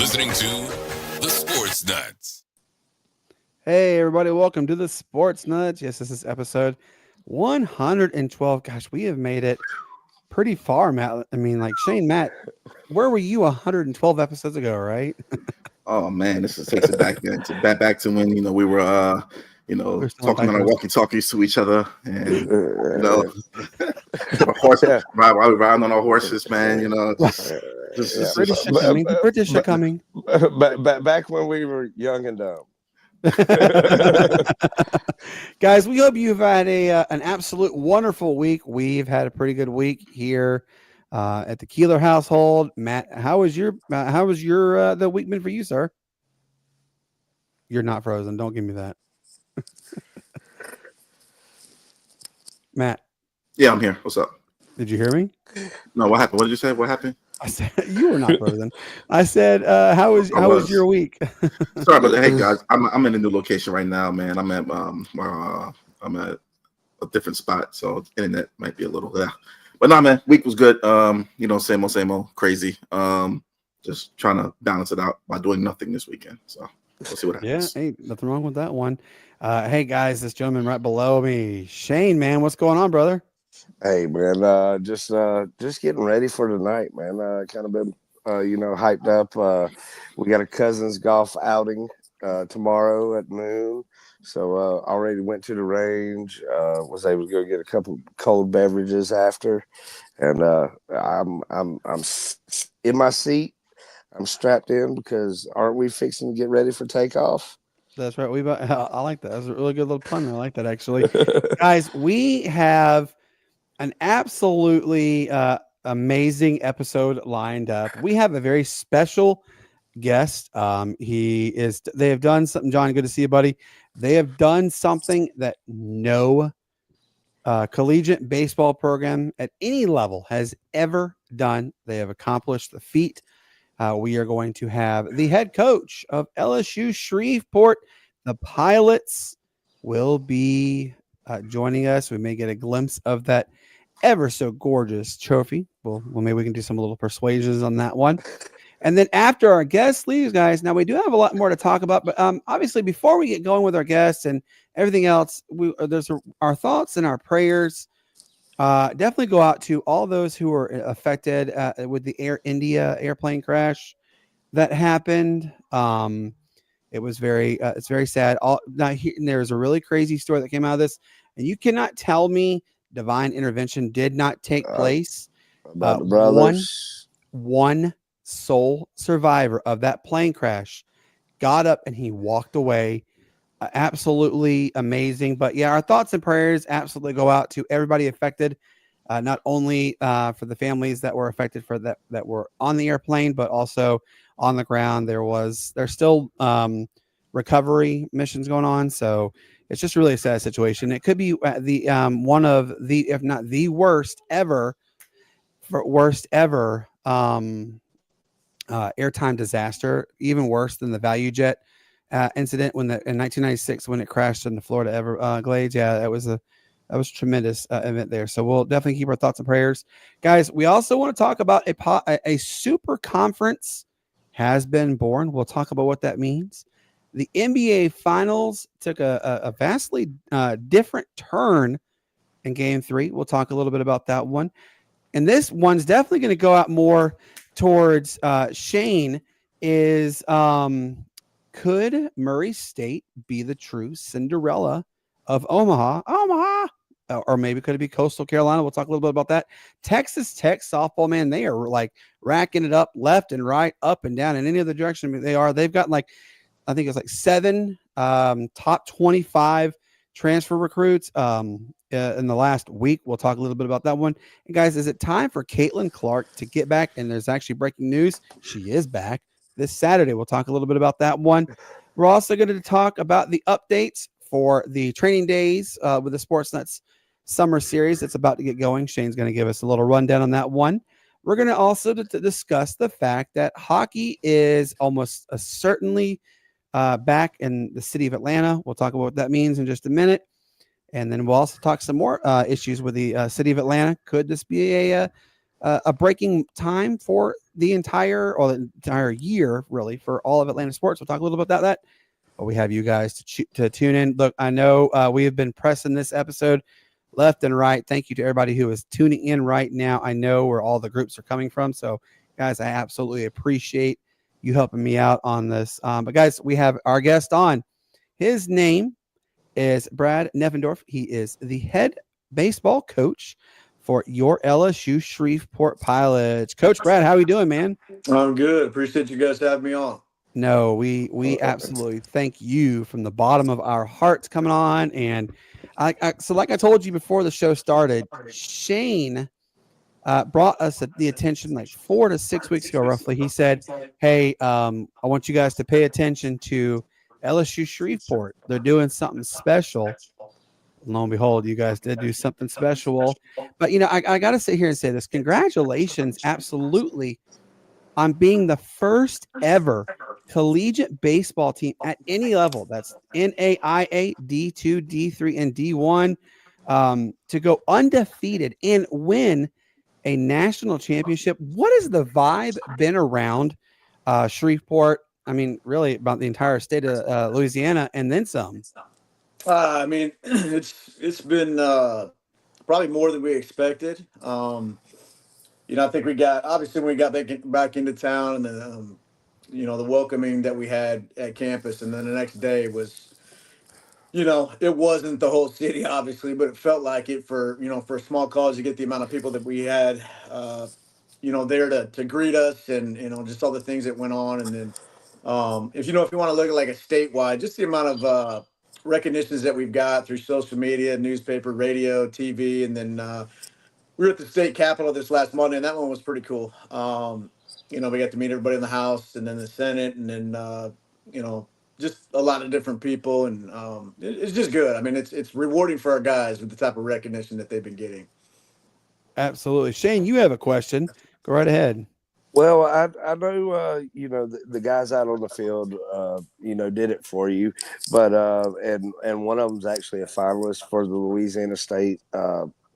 listening to the Sportz Nutz. Hey, everybody, welcome to the Sportz Nutz. Yes, this is episode 112. Gosh, we have made it pretty far, Matt. I mean, like Shane, Matt, where were you 112 episodes ago, right? Oh man, this takes it back back to when we were We're still in talking on our diapers. walkie-talkies to each other, and our horses, riding on our horses, man. British are coming. The British are coming. Back when we were young and dumb. Guys, we hope you've had an absolute wonderful week. We've had a pretty good week here at the Keeler household. Matt, how was your the week been for you, sir? You're not frozen. Don't give me that. Matt. Yeah, I'm here. What's up? Did you hear me? No, what happened? What did you say? What happened? I said you were not frozen. I said, how was your week? Sorry about that. Hey guys, I'm in a new location right now, man. I'm at a different spot, so internet might be a little But nah, man, week was good. Same old, crazy. Just trying to balance it out by doing nothing this weekend. So we'll see what happens. Yeah, hey, nothing wrong with that one. Hey guys, this gentleman right below me, Shane, man, what's going on, brother? Hey man, just getting ready for tonight, man. Kind of been hyped up. We got a cousins golf outing tomorrow at noon. So already went to the range, was able to go get a couple cold beverages after, and I'm in my seat. I'm strapped in because aren't we fixing to get ready for takeoff? That's right. I like that. That's a really good little pun. I like that actually. Guys, we have an absolutely amazing episode lined up. We have a very special guest. They have done something, John, good to see you, buddy. They have done something that no collegiate baseball program at any level has ever done. They have accomplished the feat. We are going to have the head coach of LSU Shreveport. The Pilots will be joining us. We may get a glimpse of that ever so gorgeous trophy. Well, maybe we can do some little persuasions on that one. And then after our guest leaves, guys, now we do have a lot more to talk about, but obviously before we get going with our guests and everything else, there's our thoughts and our prayers. Definitely go out to all those who were affected with the Air India airplane crash that happened. It was it's very sad. There's a really crazy story that came out of this, and you cannot tell me divine intervention did not take place. About the brothers. One sole survivor of that plane crash got up and he walked away. Absolutely amazing. But yeah, our thoughts and prayers absolutely go out to everybody affected, not only for the families that were affected that were on the airplane, but also on the ground. There's still recovery missions going on. So it's just really a sad situation. It could be one of the, if not the worst ever airtime disaster, even worse than the Value Jet incident in 1996 when it crashed in the Florida Everglades. Yeah, that was a tremendous event there. So we'll definitely keep our thoughts and prayers, guys. We also want to talk about a super conference has been born. We'll talk about what that means. The NBA Finals took a vastly different turn in Game 3. We'll talk a little bit about that one. And this one's definitely going to go out more towards Shane. Could Murray State be the true Cinderella of Omaha? Or maybe could it be Coastal Carolina? We'll talk a little bit about that. Texas Tech softball, man, they are like racking it up left and right, up and down in any other direction they are. They've got I think it's 7 top 25 transfer recruits in the last week. We'll talk a little bit about that one. And guys, is it time for Caitlin Clark to get back? And there's actually breaking news. She is back this Saturday. We'll talk a little bit about that one. We're also going to talk about the updates for the training days with the Sportz Nutz summer series that's about to get going. Shane's going to give us a little rundown on that one. We're going to also discuss the fact that hockey is almost certainly back in the city of Atlanta. We'll talk about what that means in just a minute. And then we'll also talk some more issues with the city of Atlanta. Could this be a a breaking time for the entire year, really, for all of Atlanta sports. We'll talk a little bit about that. But we have you guys to tune in. Look, I know we have been pressing this episode left and right. Thank you to everybody who is tuning in right now. I know where all the groups are coming from. So, guys, I absolutely appreciate you helping me out on this. But, guys, we have our guest on. His name is Brad Neffendorf. He is the head baseball coach for your LSU Shreveport Pilots. Coach Brad, how are you doing, man? I'm good. Appreciate you guys having me on. No, we absolutely thank you from the bottom of our hearts coming on. And so like I told you before the show started, Shane brought us the attention like 4 to 6 weeks ago, roughly. He said, hey, I want you guys to pay attention to LSU Shreveport. They're doing something special. Lo and behold, you guys did do something special. But, I got to sit here and say this. Congratulations, absolutely, on being the first ever collegiate baseball team at any level. That's NAIA, D2, D3, and D1 to go undefeated and win a national championship. What has the vibe been around Shreveport? I mean, really about the entire state of Louisiana and then some. I mean, it's been probably more than we expected. I think we got, obviously when we got back into town, and then the welcoming that we had at campus, and then the next day was, it wasn't the whole city, obviously, but it felt like it for a small college to get the amount of people that we had, there to greet us, and just all the things that went on. And then if you want to look at like a statewide, just the amount of recognitions that we've got through social media, newspaper, radio, TV, and then we were at the state capitol this last Monday, and that one was pretty cool. We got to meet everybody in the House, and then the Senate, and then just a lot of different people, and it's just good. I mean, it's rewarding for our guys with the type of recognition that they've been getting. Absolutely. Shane, you have a question. Go right ahead. Well, I know the guys out on the field did it for you, but and one of them's actually a finalist for the Louisiana State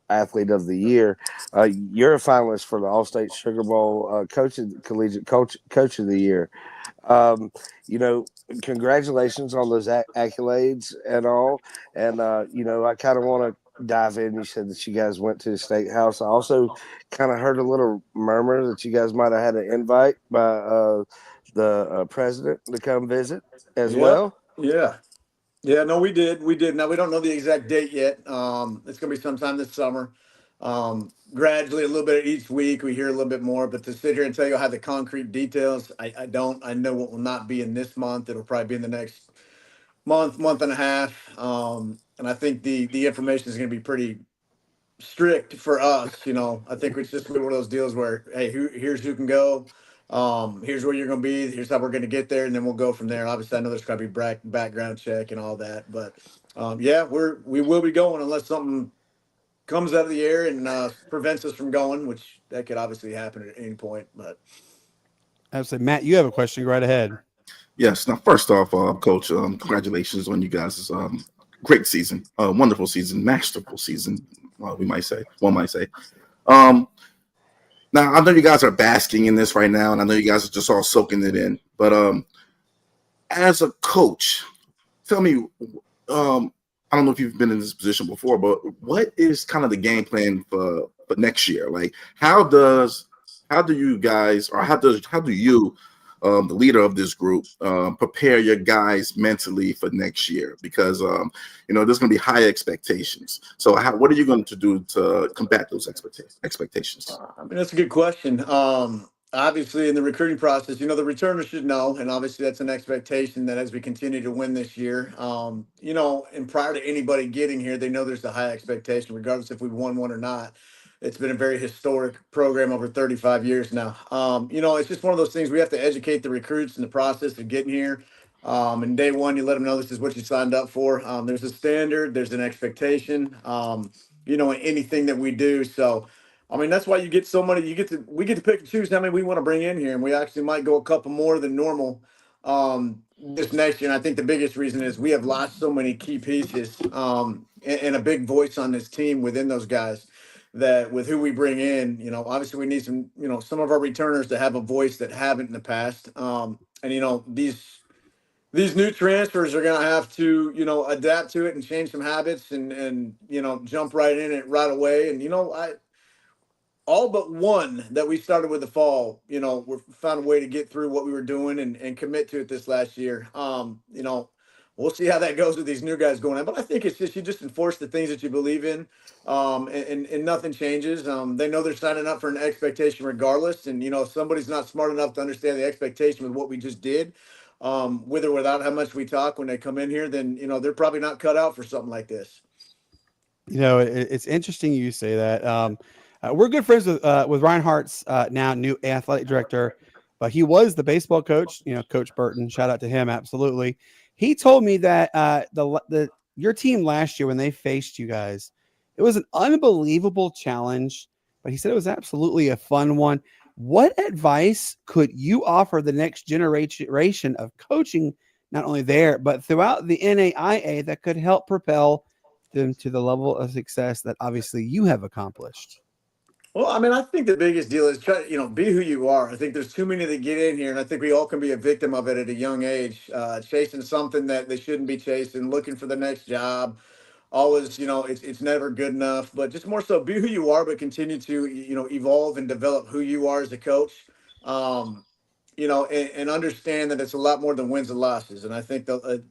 Athlete of the Year. You're a finalist for the All-State Sugar Bowl Collegiate Coach of the Year. Congratulations on those accolades and all. And I kind of want to dive in. You said that you guys went to the State House. I also kind of heard a little murmur that you guys might have had an invite by the president to come visit as well. Yeah. Yeah, no, we did. Now, we don't know the exact date yet. It's going to be sometime this summer. Gradually, a little bit each week, we hear a little bit more. But to sit here and tell you I have the concrete details, I don't. I know it will not be in this month. It'll probably be in the next month and a half. And I think the information is going to be pretty strict for us. I think it's just one of those deals where, hey, here's who can go. Here's where you're going to be. Here's how we're going to get there, and then we'll go from there. Obviously, I know there's going to be background check and all that, but we will be going unless something comes out of the air and prevents us from going, which that could obviously happen at any point. But absolutely, Matt, you have a question. Go right ahead. Yes. Now, first off, Coach, congratulations on you guys' great season, wonderful season, masterful season. One might say. Now, I know you guys are basking in this right now, and I know you guys are just all soaking it in. But as a coach, tell me, I don't know if you've been in this position before, but what is kind of the game plan for next year? Like, how do you guys, or how do you, the leader of this group, prepare your guys mentally for next year? Because there's going to be high expectations. So what are you going to do to combat those expectations? I mean, that's a good question. Obviously, in the recruiting process, the returners should know, and obviously that's an expectation that as we continue to win this year, and prior to anybody getting here, they know there's a high expectation, regardless if we won one or not. It's been a very historic program over 35 years now. It's just one of those things. We have to educate the recruits in the process of getting here. And day one, you let them know this is what you signed up for. There's a standard, there's an expectation, in anything that we do. So, I mean, that's why you get so many. We get to pick and choose how many we want to bring in here, and we actually might go a couple more than normal this next year. And I think the biggest reason is we have lost so many key pieces and a big voice on this team within those guys. that with who we bring in, obviously we need some, some of our returners to have a voice that haven't in the past. And these new transfers are going to have to, adapt to it and change some habits and jump right in it right away. And, all but one that we started with the fall, we found a way to get through what we were doing and commit to it this last year. We'll see how that goes with these new guys going in. But I think it's just, you just enforce the things that you believe in, and nothing changes. They know they're signing up for an expectation regardless. And, if somebody's not smart enough to understand the expectation with what we just did, with or without how much we talk when they come in here, then, they're probably not cut out for something like this. It's interesting you say that. We're good friends with Ryan Hart's now new athletic director, but he was the baseball coach. Coach Burton. Shout out to him. Absolutely. He told me that your team last year when they faced you guys, it was an unbelievable challenge, but he said it was absolutely a fun one. What advice could you offer the next generation of coaching, not only there but throughout the NAIA, that could help propel them to the level of success that obviously you have accomplished? Well, I mean, I think the biggest deal is try, be who you are. I think there's too many that get in here, and I think we all can be a victim of it at a young age, chasing something that they shouldn't be chasing, looking for the next job. Always, it's never good enough, but just more so be who you are, but continue to, evolve and develop who you are as a coach. And understand that it's a lot more than wins and losses. And I think that,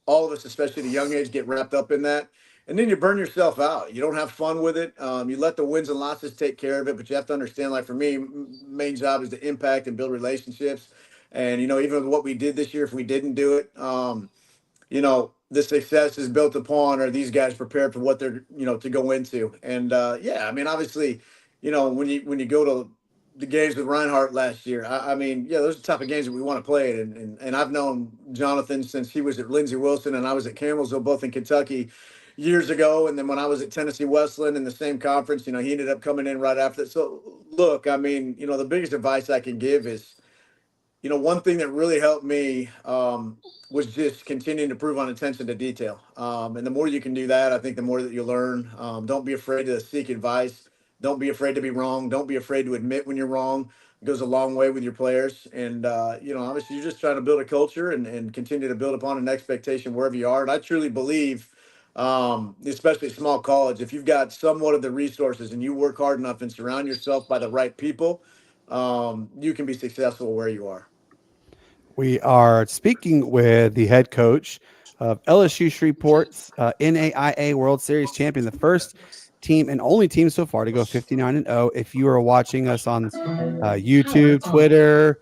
all of us, especially at a young age, get wrapped up in that. And then you burn yourself out. You don't have fun with it. You let the wins and losses take care of it. But you have to understand, like for me, main job is to impact and build relationships. And, even with what we did this year, if we didn't do it, the success is built upon, are these guys prepared for what they're, to go into. And I mean, obviously, when you go to the games with Reinhardt last year, I mean, those are the type of games that we want to play. And I've known Jonathan since he was at Lindsey Wilson and I was at Campbellsville, both in Kentucky years ago. And then when I was at Tennessee Wesleyan in the same conference, he ended up coming in right after that. So look, I mean, the biggest advice I can give is, one thing that really helped me was just continuing to prove on attention to detail. And the more you can do that, I think the more that you learn. Don't be afraid to seek advice. Don't be afraid to be wrong. Don't be afraid to admit when you're wrong. It goes a long way with your players. And, obviously you're just trying to build a culture and continue to build upon an expectation wherever you are. And I truly believe, especially at small college, if you've got somewhat of the resources and you work hard enough and surround yourself by the right people, you can be successful where you are. We are speaking with the head coach of LSU Shreveport's NAIA World Series champion, the first team and only team so far to go 59-0. If you are watching us on YouTube, Twitter,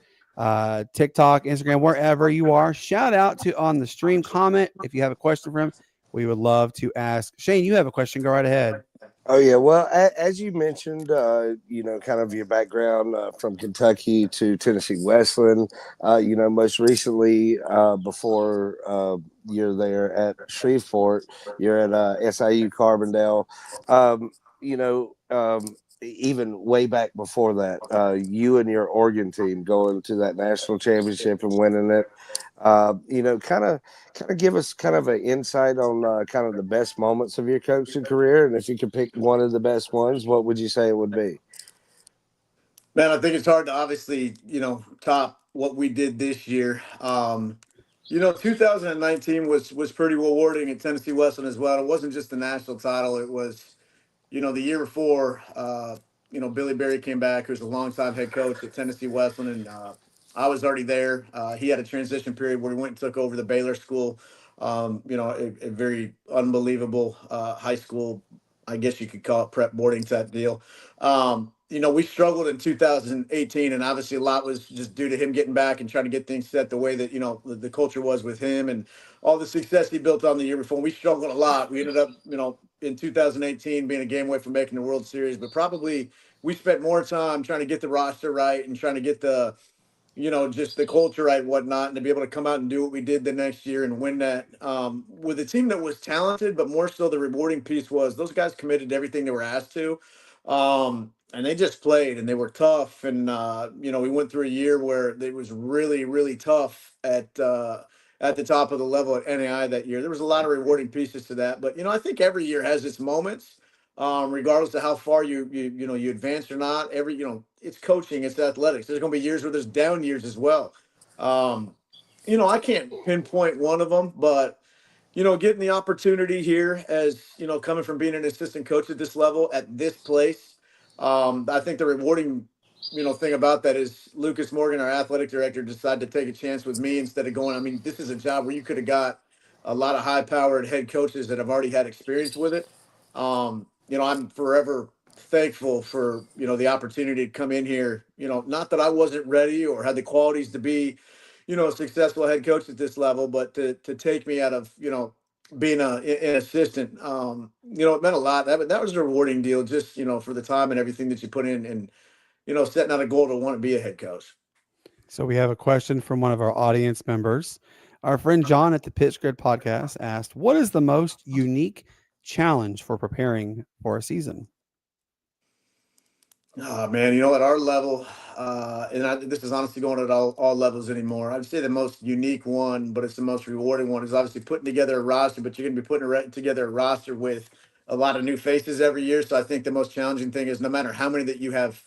TikTok, Instagram, wherever you are, shout out to on the stream, comment if you have a question for him. We would love to ask. Shane, you have a question. Go right ahead. Oh, yeah. Well, as you mentioned, kind of your background from Kentucky to Tennessee Wesleyan, most recently before you're there at Shreveport, you're at SIU Carbondale. Even way back before that, you and your Oregon team going to that national championship and winning it. Kind of give us kind of an insight on kind of the best moments of your coaching career, and if you could pick one of the best ones, what would you say it would be? Man, I think it's hard to obviously, top what we did this year. 2019 was pretty rewarding at Tennessee Wesleyan as well. It wasn't just the national title; it was, the year before. Billy Berry came back, who's a longtime head coach at Tennessee Wesleyan, and I was already there. He had a transition period where he went and took over the Baylor school. A very unbelievable high school, I guess you could call it prep boarding type deal. We struggled in 2018, and obviously a lot was just due to him getting back and trying to get things set the way that, the culture was with him and all the success he built on the year before. We struggled a lot. We ended up, in 2018 being a game away from making the World Series, but probably we spent more time trying to get the roster right and trying to get the, just the culture right and whatnot, and to be able to come out and do what we did the next year and win that with a team that was talented, but more so the rewarding piece was those guys committed to everything they were asked to. And they just played and they were tough. And, we went through a year where it was really, really tough at the top of the level at NAI that year. There was a lot of rewarding pieces to that. But, I think every year has its moments. regardless of how far you advance or not. It's coaching, it's athletics. There's going to be years where there's down years as well. I can't pinpoint one of them, but getting the opportunity here as, coming from being an assistant coach at this level at this place, I think the rewarding, thing about that is Lucas Morgan, our athletic director, decided to take a chance with me instead of going. I mean, this is a job where you could have got a lot of high-powered head coaches that have already had experience with it. I'm forever thankful for, the opportunity to come in here, not that I wasn't ready or had the qualities to be, a successful head coach at this level, but to take me out of, being an assistant, it meant a lot. That was a rewarding deal, just, for the time and everything that you put in and, setting out a goal to want to be a head coach. So we have a question from one of our audience members. Our friend John at the Pitch Grid podcast asked, what is the most unique challenge for preparing for a season? Oh, man, at our level, this is honestly going at all levels anymore. I'd say the most unique one, but it's the most rewarding one, is obviously putting together a roster, but you're going to be putting together a roster with a lot of new faces every year. So I think the most challenging thing is no matter how many that you have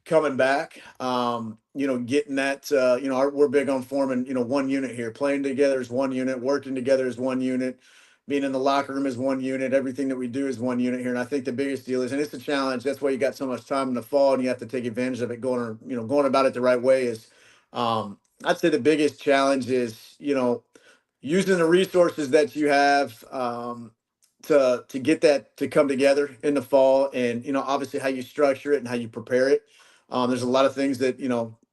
coming back, getting that, we're big on forming, one unit here, playing together as one unit, working together as one unit, being in the locker room as one unit. Everything that we do is one unit here. And I think the biggest deal is, and it's a challenge. That's why you got so much time in the fall and you have to take advantage of it going about it the right way is, I'd say the biggest challenge is, using the resources that you have, to get that to come together in the fall, and obviously how you structure it and how you prepare it. There's a lot of things that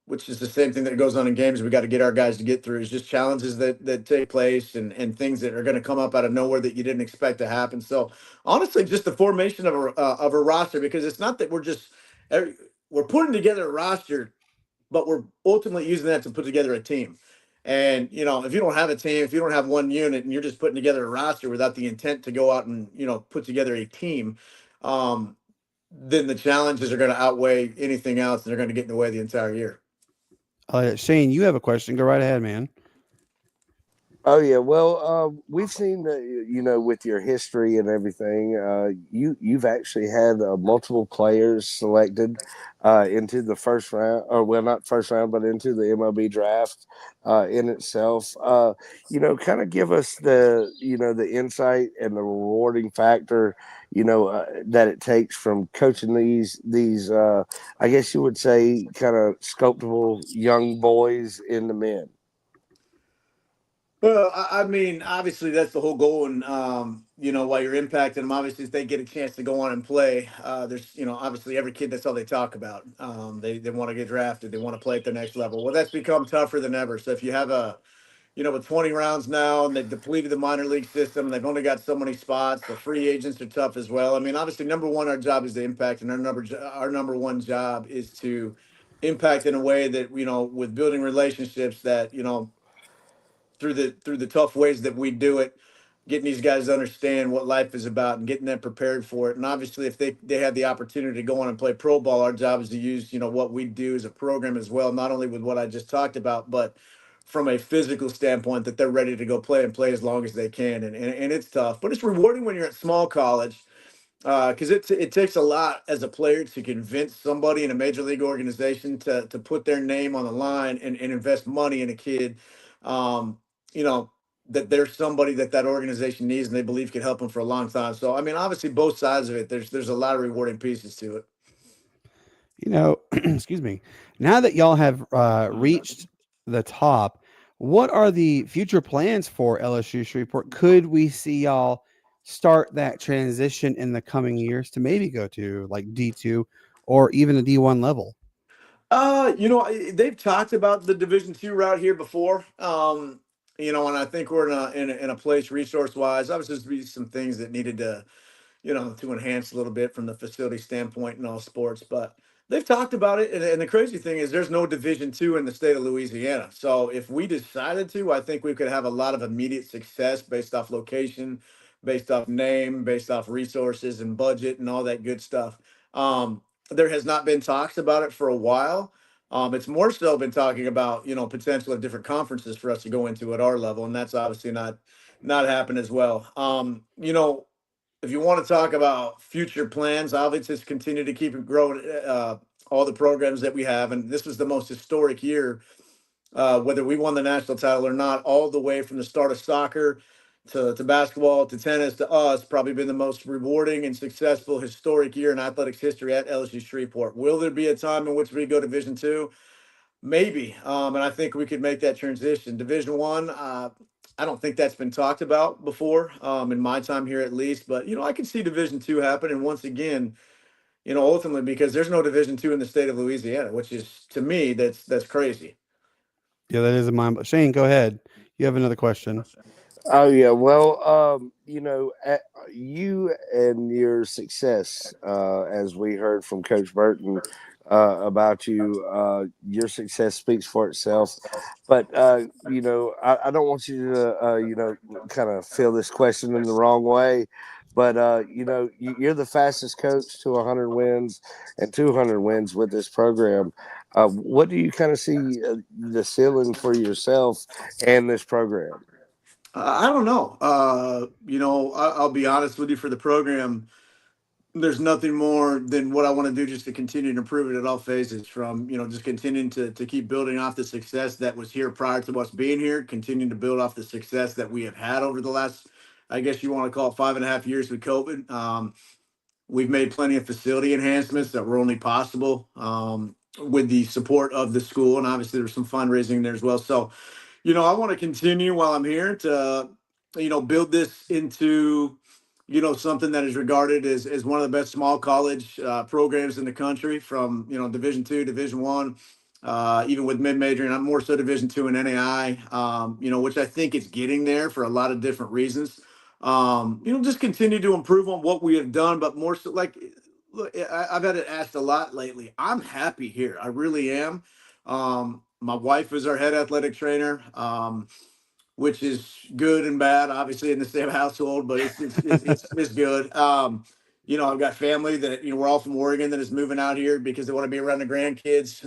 which is the same thing that goes on in games. We got to get our guys to get through. It's just challenges that take place and things that are going to come up out of nowhere that you didn't expect to happen. So honestly, just the formation of a roster, because it's not that we're putting together a roster, but we're ultimately using that to put together a team. And, if you don't have a team, if you don't have one unit and you're just putting together a roster without the intent to go out and, put together a team, then the challenges are going to outweigh anything else and they're going to get in the way the entire year. Shane, you have a question. Go right ahead, man. Oh yeah, well, we've seen with your history and everything, you've actually had multiple players selected into the first round, or well, not first round, but into the MLB draft in itself. Kind of give us the insight and the rewarding factor, that it takes from coaching these I guess you would say kind of sculptable young boys into men. Well, I mean, obviously that's the whole goal, and while you're impacting them, obviously if they get a chance to go on and play, there's obviously every kid, that's all they talk about. They want to get drafted, they want to play at the next level. Well, that's become tougher than ever. So if you have with 20 rounds now, and they've depleted the minor league system, and they've only got so many spots, the free agents are tough as well. I mean, obviously number one, our job is to impact, and our number one job is to impact in a way that with building relationships that through the tough ways that we do it, getting these guys to understand what life is about and getting them prepared for it. And obviously, if they have the opportunity to go on and play pro ball, our job is to use what we do as a program as well, not only with what I just talked about, but from a physical standpoint, that they're ready to go play and play as long as they can. And it's tough, but it's rewarding when you're at small college, because it takes a lot as a player to convince somebody in a major league organization to put their name on the line and invest money in a kid. You know, that there's somebody that organization needs and they believe can help them for a long time. So, I mean, obviously both sides of it, there's a lot of rewarding pieces to it. Excuse me. Now that y'all have reached the top, what are the future plans for LSU Shreveport? Could we see y'all start that transition in the coming years to maybe go to like D2 or even a D1 level? They've talked about the Division II route here before. And I think we're in a place resource wise. Obviously, there's be some things that needed to enhance a little bit from the facility standpoint and all sports, but they've talked about it. And the crazy thing is there's no Division II in the state of Louisiana. So if we decided to, I think we could have a lot of immediate success based off location, based off name, based off resources and budget and all that good stuff. There has not been talks about it for a while. It's more so been talking about, potential of different conferences for us to go into at our level. And that's obviously not happened as well. if you want to talk about future plans, obviously just continue to keep it growing, all the programs that we have. And this was the most historic year, whether we won the national title or not, all the way from the start of soccer to basketball to tennis to us, probably been the most rewarding and successful historic year in athletics history at LSU Shreveport. Will there be a time in which we go Division II? Maybe, and I think we could make that transition. Division I, I don't think that's been talked about before, in my time here at least. But I can see Division II happen, and once again, ultimately because there's no Division II in the state of Louisiana, which is to me that's crazy. Yeah, that is a mind. Shane, go ahead. You have another question. Oh yeah, well, you and your success, as we heard from Coach Burton about you, your success speaks for itself. But I don't want you to, kind of feel this question in the wrong way. But you're the fastest coach to 100 wins and 200 wins with this program. What do you kind of see the ceiling for yourself and this program? I don't know. I'll be honest with you. For the program, there's nothing more than what I want to do just to continue to improve it at all phases. From just continuing to keep building off the success that was here prior to us being here, continuing to build off the success that we have had over the last, I guess you want to call it 5.5 years with COVID. We've made plenty of facility enhancements that were only possible with the support of the school, and obviously there's some fundraising there as well. So, I want to continue while I'm here to, build this into, something that is regarded as one of the best small college programs in the country, from, Division II, Division I, even with mid-major, and I'm more so Division II and NAI, which I think it's getting there for a lot of different reasons. Just continue to improve on what we have done, but more so, like, look, I've had it asked a lot lately. I'm happy here. I really am. My wife is our head athletic trainer, which is good and bad, obviously in the same household, but it's good. I've got family that, we're all from Oregon that is moving out here because they want to be around the grandkids.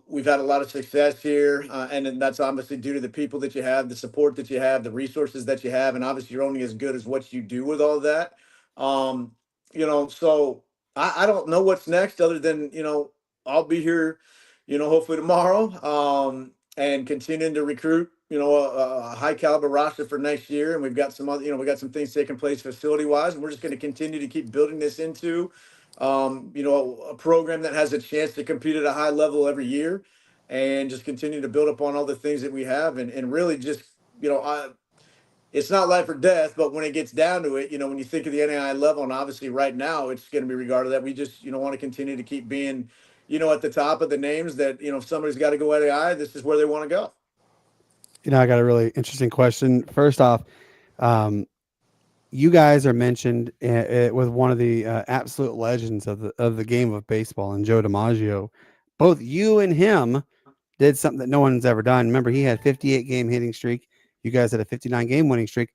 We've had a lot of success here, and then that's obviously due to the people that you have, the support that you have, the resources that you have, and obviously you're only as good as what you do with all that. So I don't know what's next other than, I'll be here, hopefully tomorrow, and continuing to recruit, a high caliber roster for next year. And we've got some other, we got some things taking place facility wise, and we're just going to continue to keep building this into, a program that has a chance to compete at a high level every year, and just continue to build upon all the things that we have, and really just, it's not life or death, but when it gets down to it, when you think of the NAI level, and obviously right now it's going to be regarded that we just, want to continue to keep being, at the top of the names that, if somebody's got to go NAI, this is where they want to go. I got a really interesting question. First off, you guys are mentioned with one of the absolute legends of the game of baseball, and Joe DiMaggio. Both you and him did something that no one's ever done. Remember, he had 58 game hitting streak. You guys had a 59 game winning streak.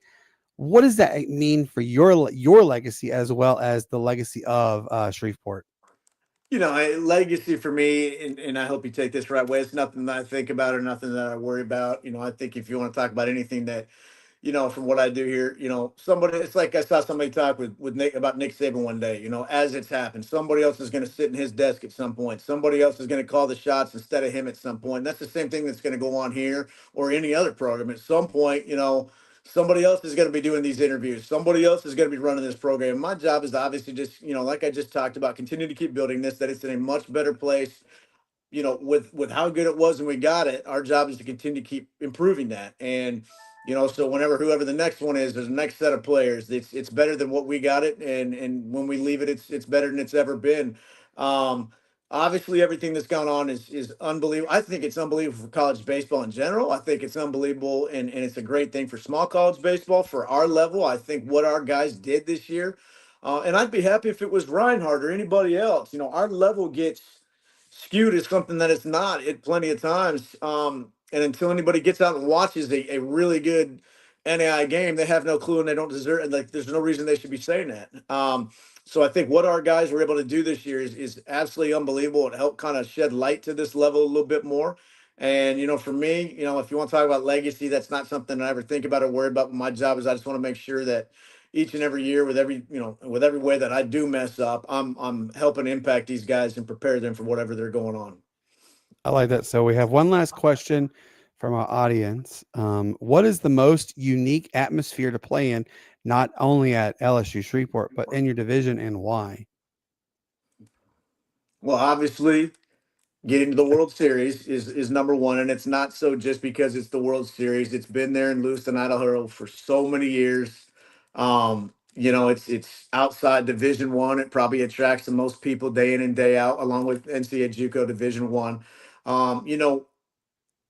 What does that mean for your legacy as well as the legacy of Shreveport? Legacy for me, and I hope you take this the right way. It's nothing that I think about or nothing that I worry about. I think if you want to talk about anything that, from what I do here, it's like I saw somebody talk with Nick about Nick Saban one day, as it's happened, somebody else is going to sit in his desk at some point. Somebody else is going to call the shots instead of him at some point. And that's the same thing that's going to go on here or any other program. At some point, somebody else is going to be doing these interviews. Somebody else is going to be running this program. My job is to obviously just, like I just talked about, continue to keep building this, that it's in a much better place, with how good it was when we got it. Our job is to continue to keep improving that. And, so whenever whoever the next one is, there's a next set of players. It's better than what we got it. And when we leave it, it's better than it's ever been. Obviously, everything that's gone on is unbelievable. I think it's unbelievable for college baseball in general. I think it's unbelievable, and it's a great thing for small college baseball for our level. I think what our guys did this year, and I'd be happy if it was Reinhardt or anybody else. Our level gets skewed as something that it's not at plenty of times. And until anybody gets out and watches a really good NAI game, they have no clue and they don't deserve it. Like, there's no reason they should be saying that. So I think what our guys were able to do this year is absolutely unbelievable. It helped kind of shed light to this level a little bit more. And, for me, if you want to talk about legacy, that's not something I ever think about or worry about. My job is I just want to make sure that, each and every year with every way that I do mess up, I'm helping impact these guys and prepare them for whatever they're going on. I like that. So we have one last question from our audience. What is the most unique atmosphere to play in, not only at LSU Shreveport, but in your division, and why? Well, obviously, getting to the World Series is number one, and it's not so just because it's the World Series. It's been there in Lewiston, Idaho for so many years. It's outside Division One. It probably attracts the most people day in and day out, along with NCAA JUCO Division One.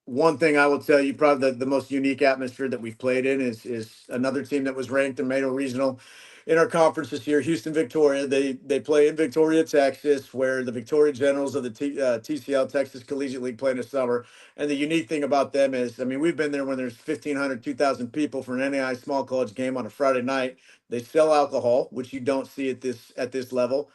One thing I will tell you, probably the most unique atmosphere that we've played in is another team that was ranked in Mado Regional in our conference this year, Houston Victoria. They play in Victoria, Texas, where the Victoria Generals of the TCL, Texas Collegiate League, play in the summer. And the unique thing about them is, I mean, we've been there when there's 1,500, 2,000 people for an NAI small college game on a Friday night. They sell alcohol, which you don't see at this level.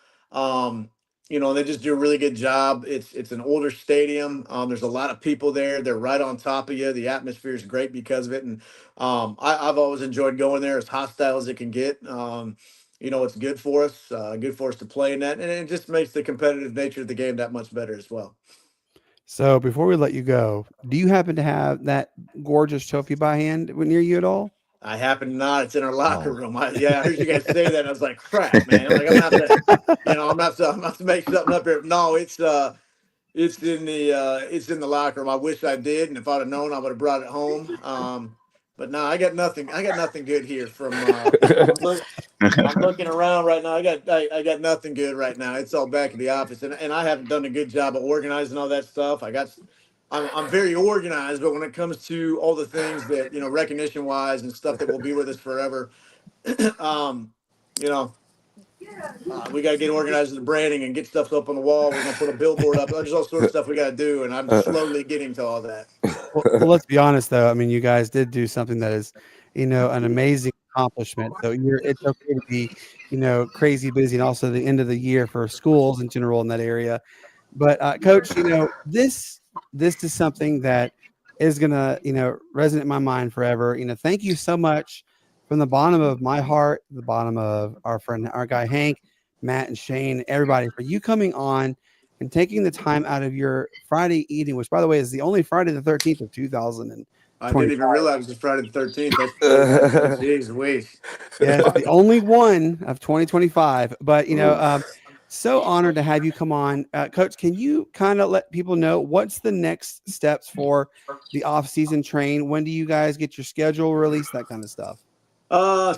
They just do a really good job. It's an older stadium. There's a lot of people there. They're right on top of you. The atmosphere is great because of it. And I've always enjoyed going there, as hostile as it can get. It's good for us to play in that. And it just makes the competitive nature of the game that much better as well. So before we let you go, do you happen to have that gorgeous trophy by hand near you at all? I happen to not. It's in our locker Oh. room. I heard you guys say that. And I was like, crap, man. Like, I'm not to make something up here. No, it's in the locker room. I wish I did, and if I'd have known, I would have brought it home. But no, I got nothing. I got nothing good here. I'm looking around right now. I got nothing good right now. It's all back in the office, and I haven't done a good job of organizing all that stuff. I'm very organized, but when it comes to all the things that recognition wise and stuff that will be with us forever, we got to get organized with the branding and get stuff up on the wall. We're going to put a billboard up. There's all sorts of stuff we got to do, and I'm slowly getting to all that. Well, let's be honest, though. I mean, you guys did do something that is, an amazing accomplishment. So it's okay to be, crazy busy, and also the end of the year for schools in general in that area. But Coach, this is something that is gonna, resonate in my mind forever. Thank you so much from the bottom of my heart, the bottom of our guy Hank, Matt, and Shane, everybody, for you coming on and taking the time out of your Friday evening, which, by the way, is the only Friday the 13th of 2020. I didn't even realize it was Friday the 13th. That's jeez, wait. Yeah, it's the only one of 2025. But so honored to have you come on, Coach. Can you kind of let people know what's the next steps for the off-season train? When do you guys get your schedule released? That kind of stuff.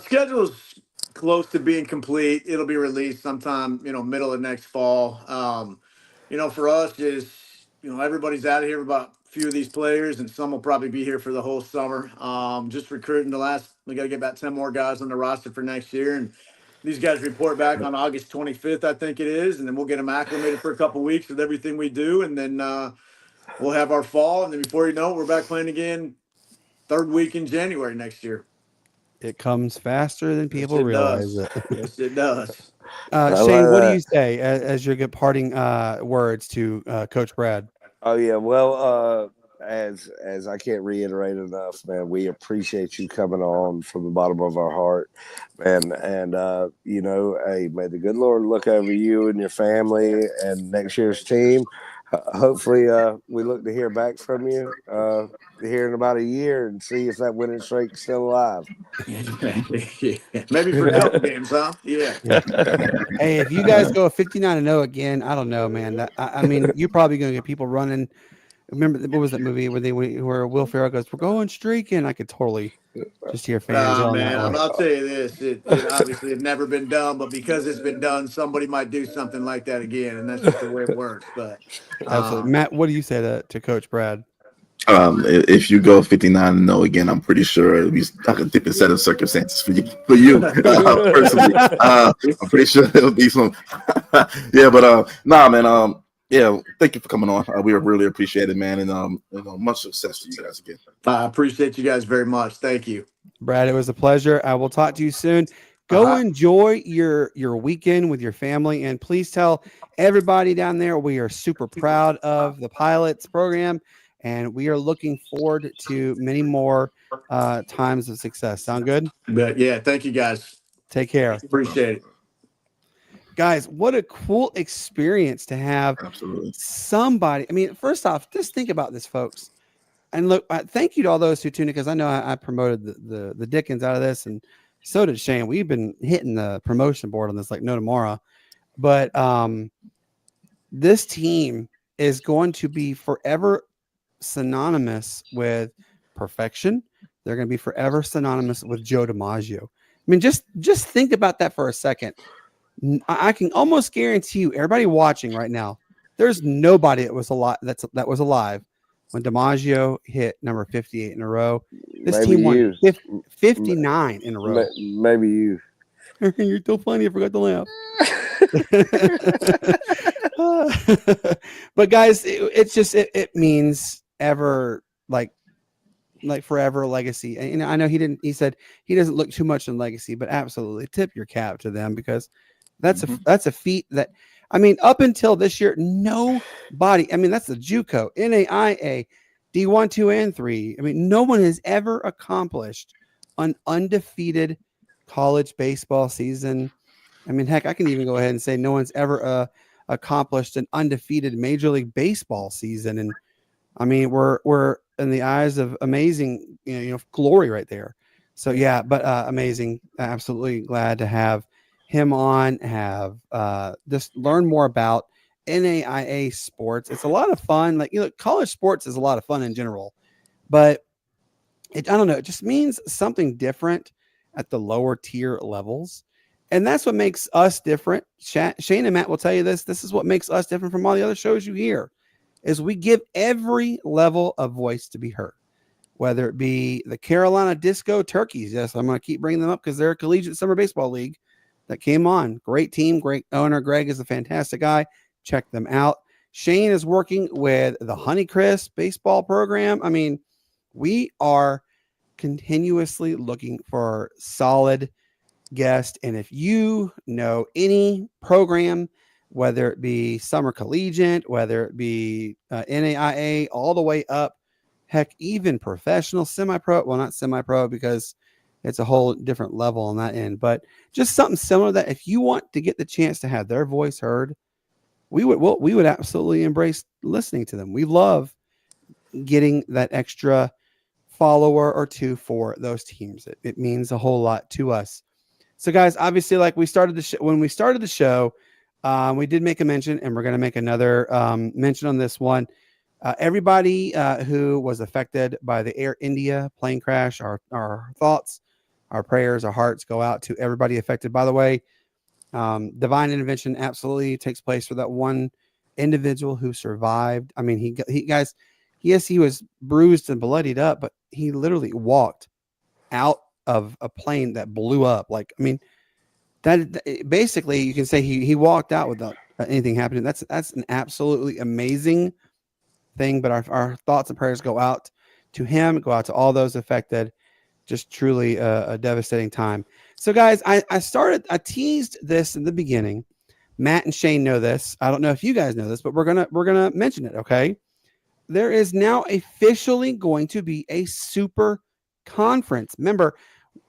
Schedule's close to being complete. It'll be released sometime, middle of next fall. For us is, everybody's out of here about a few of these players, and some will probably be here for the whole summer. Just recruiting we got to get about 10 more guys on the roster for next year. And these guys report back on August 25th, I think it is. And then we'll get them acclimated for a couple of weeks with everything we do. And then we'll have our fall. And then before you know it, we're back playing again third week in January next year. It comes faster than people realize it. Yes, it does. Shane, what do you say as your good parting words to Coach Brad? Oh yeah, well, as I can't reiterate enough, man, we appreciate you coming on from the bottom of our heart, man. And hey, may the good Lord look over you and your family and next year's team. Hopefully, we look to hear back from you here in about a year and see if that winning streak's still alive. Maybe for a couple games, huh? Yeah. Hey, if you guys go 59-0 again, I don't know, man. I mean, you're probably going to get people running. Remember, what was that movie where Will Ferrell goes, "We're going streaking"? I could totally just hear fans. Oh man, I'll tell you this: it obviously had never been done, but because it's been done, somebody might do something like that again, and that's just the way it works. But absolutely, Matt, what do you say to Coach Brad? If you go 59-0 again, I'm pretty sure it'll be like a different set of circumstances for you personally. I'm pretty sure it'll be some. Yeah, but nah, man. Yeah, thank you for coming on. We really appreciate it, man, and much success to you guys again. I appreciate you guys very much. Thank you, Brad. It was a pleasure. I will talk to you soon. Go enjoy your weekend with your family, and please tell everybody down there we are super proud of the Pilots program, and we are looking forward to many more times of success. Sound good? But yeah, thank you guys. Take care. Appreciate it. Guys, what a cool experience to have Absolutely. somebody. I mean, first off, just think about this, folks. And look, thank you to all those who tuned in, because I know I promoted the Dickens out of this, and so did Shane. We've been hitting the promotion board on this like no tomorrow. But this team is going to be forever synonymous with perfection. They're going to be forever synonymous with Joe DiMaggio. I mean, just think about that for a second. I can almost guarantee you, everybody watching right now, there's nobody that was alive when DiMaggio hit number 58 in a row. This team won 59 in a row. Maybe you. You're so funny. I forgot to laugh. But guys, it means ever, like forever legacy. And I know he said he doesn't look too much in legacy, but absolutely tip your cap to them, because that's a feat that, I mean, up until this year, nobody, I mean, that's the JUCO, NAIA, D1, 2, and 3. I mean, no one has ever accomplished an undefeated college baseball season. I mean, heck, I can even go ahead and say no one's ever accomplished an undefeated Major League Baseball season. And I mean, we're in the eyes of amazing, glory right there. So yeah, but amazing. Absolutely glad to have him on, just learn more about NAIA sports. It's a lot of fun. Like, college sports is a lot of fun in general, but I don't know, it just means something different at the lower tier levels. And that's what makes us different. Shane and Matt will tell you this. This is what makes us different from all the other shows you hear, is we give every level of voice to be heard, whether it be the Carolina Disco Turkeys. Yes, I'm going to keep bringing them up because they're a collegiate summer baseball league that came on. Great team, great owner. Greg is a fantastic guy. Check them out. Shane is working with the Honeycrisp baseball program. I mean, we are continuously looking for solid guests. And if you know any program, whether it be summer collegiate, whether it be NAIA, all the way up, heck, even professional, semi-pro, well, not semi-pro because it's a whole different level on that end, but just something similar, that if you want to get the chance to have their voice heard, we would absolutely embrace listening to them. We love getting that extra follower or two for those teams. It means a whole lot to us. So guys, obviously, like when we started the show, we did make a mention, and we're going to make another mention on this one. Everybody who was affected by the Air India plane crash, our thoughts, our prayers, our hearts go out to everybody affected. By the way, divine intervention absolutely takes place for that one individual who survived. I mean, he was bruised and bloodied up, but he literally walked out of a plane that blew up. Like, I mean, that basically you can say he walked out without anything happening. That's an absolutely amazing thing. But our thoughts and prayers go out to him, go out to all those affected. Just truly a devastating time. So guys, I teased this in the beginning. Matt and Shane know this. I don't know if you guys know this, but we're gonna mention it. Okay. There is now officially going to be a super conference. Remember,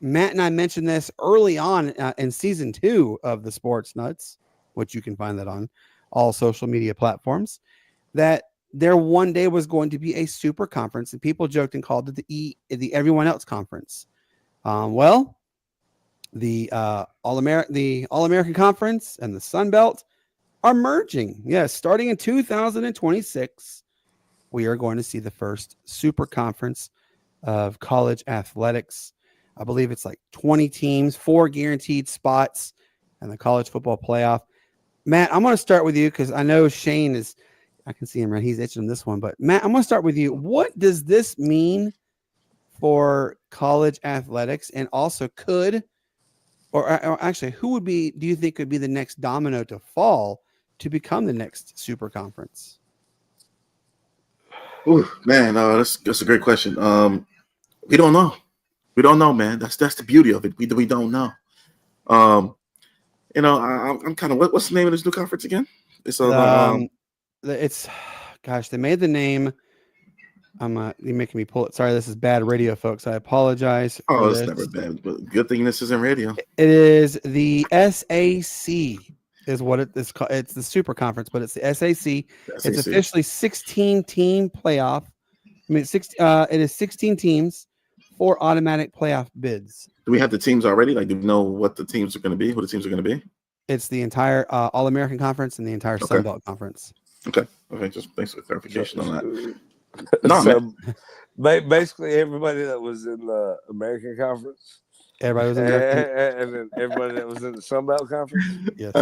Matt and I mentioned this early on in season 2 of the Sportz Nutz, which you can find that on all social media platforms, that there one day was going to be a super conference, and people joked and called it the everyone else conference. Well, the All-American Conference and the Sun Belt are merging. Yes, starting in 2026, we are going to see the first super conference of college athletics. I believe it's like 20 teams, 4 guaranteed spots, and the college football playoff. Matt, I'm going to start with you because I know Shane is, I can see him, right? He's itching this one. But Matt, I'm going to start with you. What does this mean for college athletics? And also or actually, who do you think could be the next domino to fall to become the next super conference? Ooh, man, that's a great question. We don't know. We don't know, man. That's the beauty of it. We don't know. I'm kind of what's the name of this new conference again? It's gosh, they made the name You're making me pull it. Sorry, this is bad radio, folks. I apologize. Oh, for it's this. never bad. But good thing this isn't radio. It is the SAC is what it is called. It's the Super Conference, but it's the SAC. SAC. It's officially 16 team playoff. I mean, it is 16 teams, 4 automatic playoff bids. Do we have the teams already? Like, do we know what the teams are going to be? Who the teams are going to be? It's the entire All American Conference and the entire Sun Belt Conference. Okay. Just thanks for clarification on that. No, so, basically everybody that was in the American Conference. Everybody was in and then everybody that was in the Sun Belt Conference. Yes.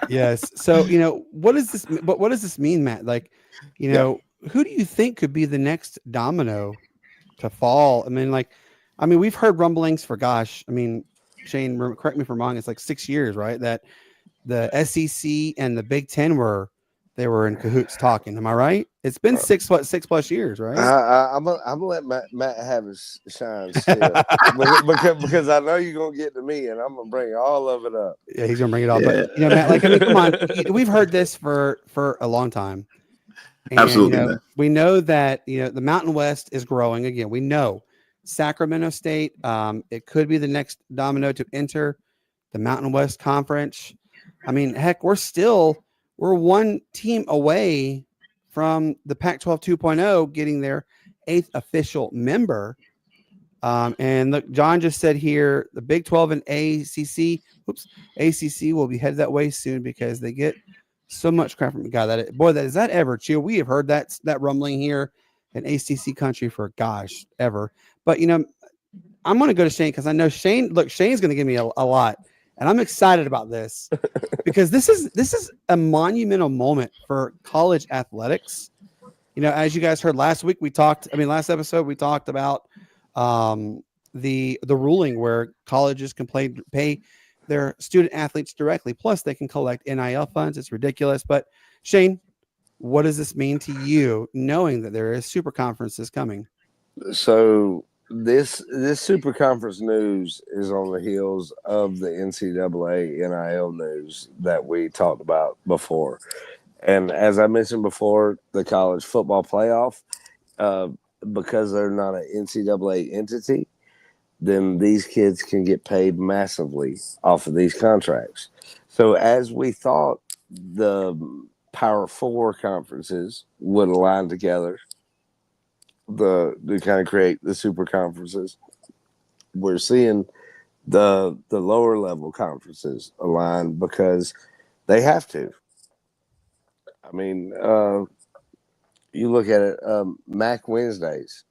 Yes. So, what does this mean, Matt? Like, who do you think could be the next domino to fall? I mean, we've heard rumblings for Shane, correct me if I'm wrong, it's like 6 years, right? That the SEC and the Big Ten were in cahoots talking. Am I right? It's been 6+ years, right? I'm gonna let Matt have his shine still, because I know you're gonna get to me, and I'm gonna bring all of it up. Yeah, he's gonna bring it all. Yeah. But Matt, come on, we've heard this for a long time. And, Absolutely. We know that the Mountain West is growing again. We know Sacramento State. It could be the next domino to enter the Mountain West Conference. I mean, heck, we're one team away from the Pac-12 2.0 getting their 8th official member. And look, John just said here, the Big 12 and ACC will be headed that way soon because they get so much crap from God. Is that ever true? We have heard that rumbling here in ACC country for ever. But I'm going to go to Shane because I know Shane. Look, Shane's going to give me a lot, and I'm excited about this because this is a monumental moment for college athletics. As you guys heard last week, last episode we talked about the ruling where colleges can pay their student athletes directly. Plus, they can collect NIL funds. It's ridiculous. But Shane, what does this mean to you, knowing that there is super conferences coming? So this super conference news is on the heels of the NCAA NIL news that we talked about before. And as I mentioned before, the college football playoff, because they're not an NCAA entity, then these kids can get paid massively off of these contracts. So as we thought the Power 4 conferences would align together to kind of create the super conferences, we're seeing the lower level conferences align because they have to. I mean, you look at it, Mac Wednesdays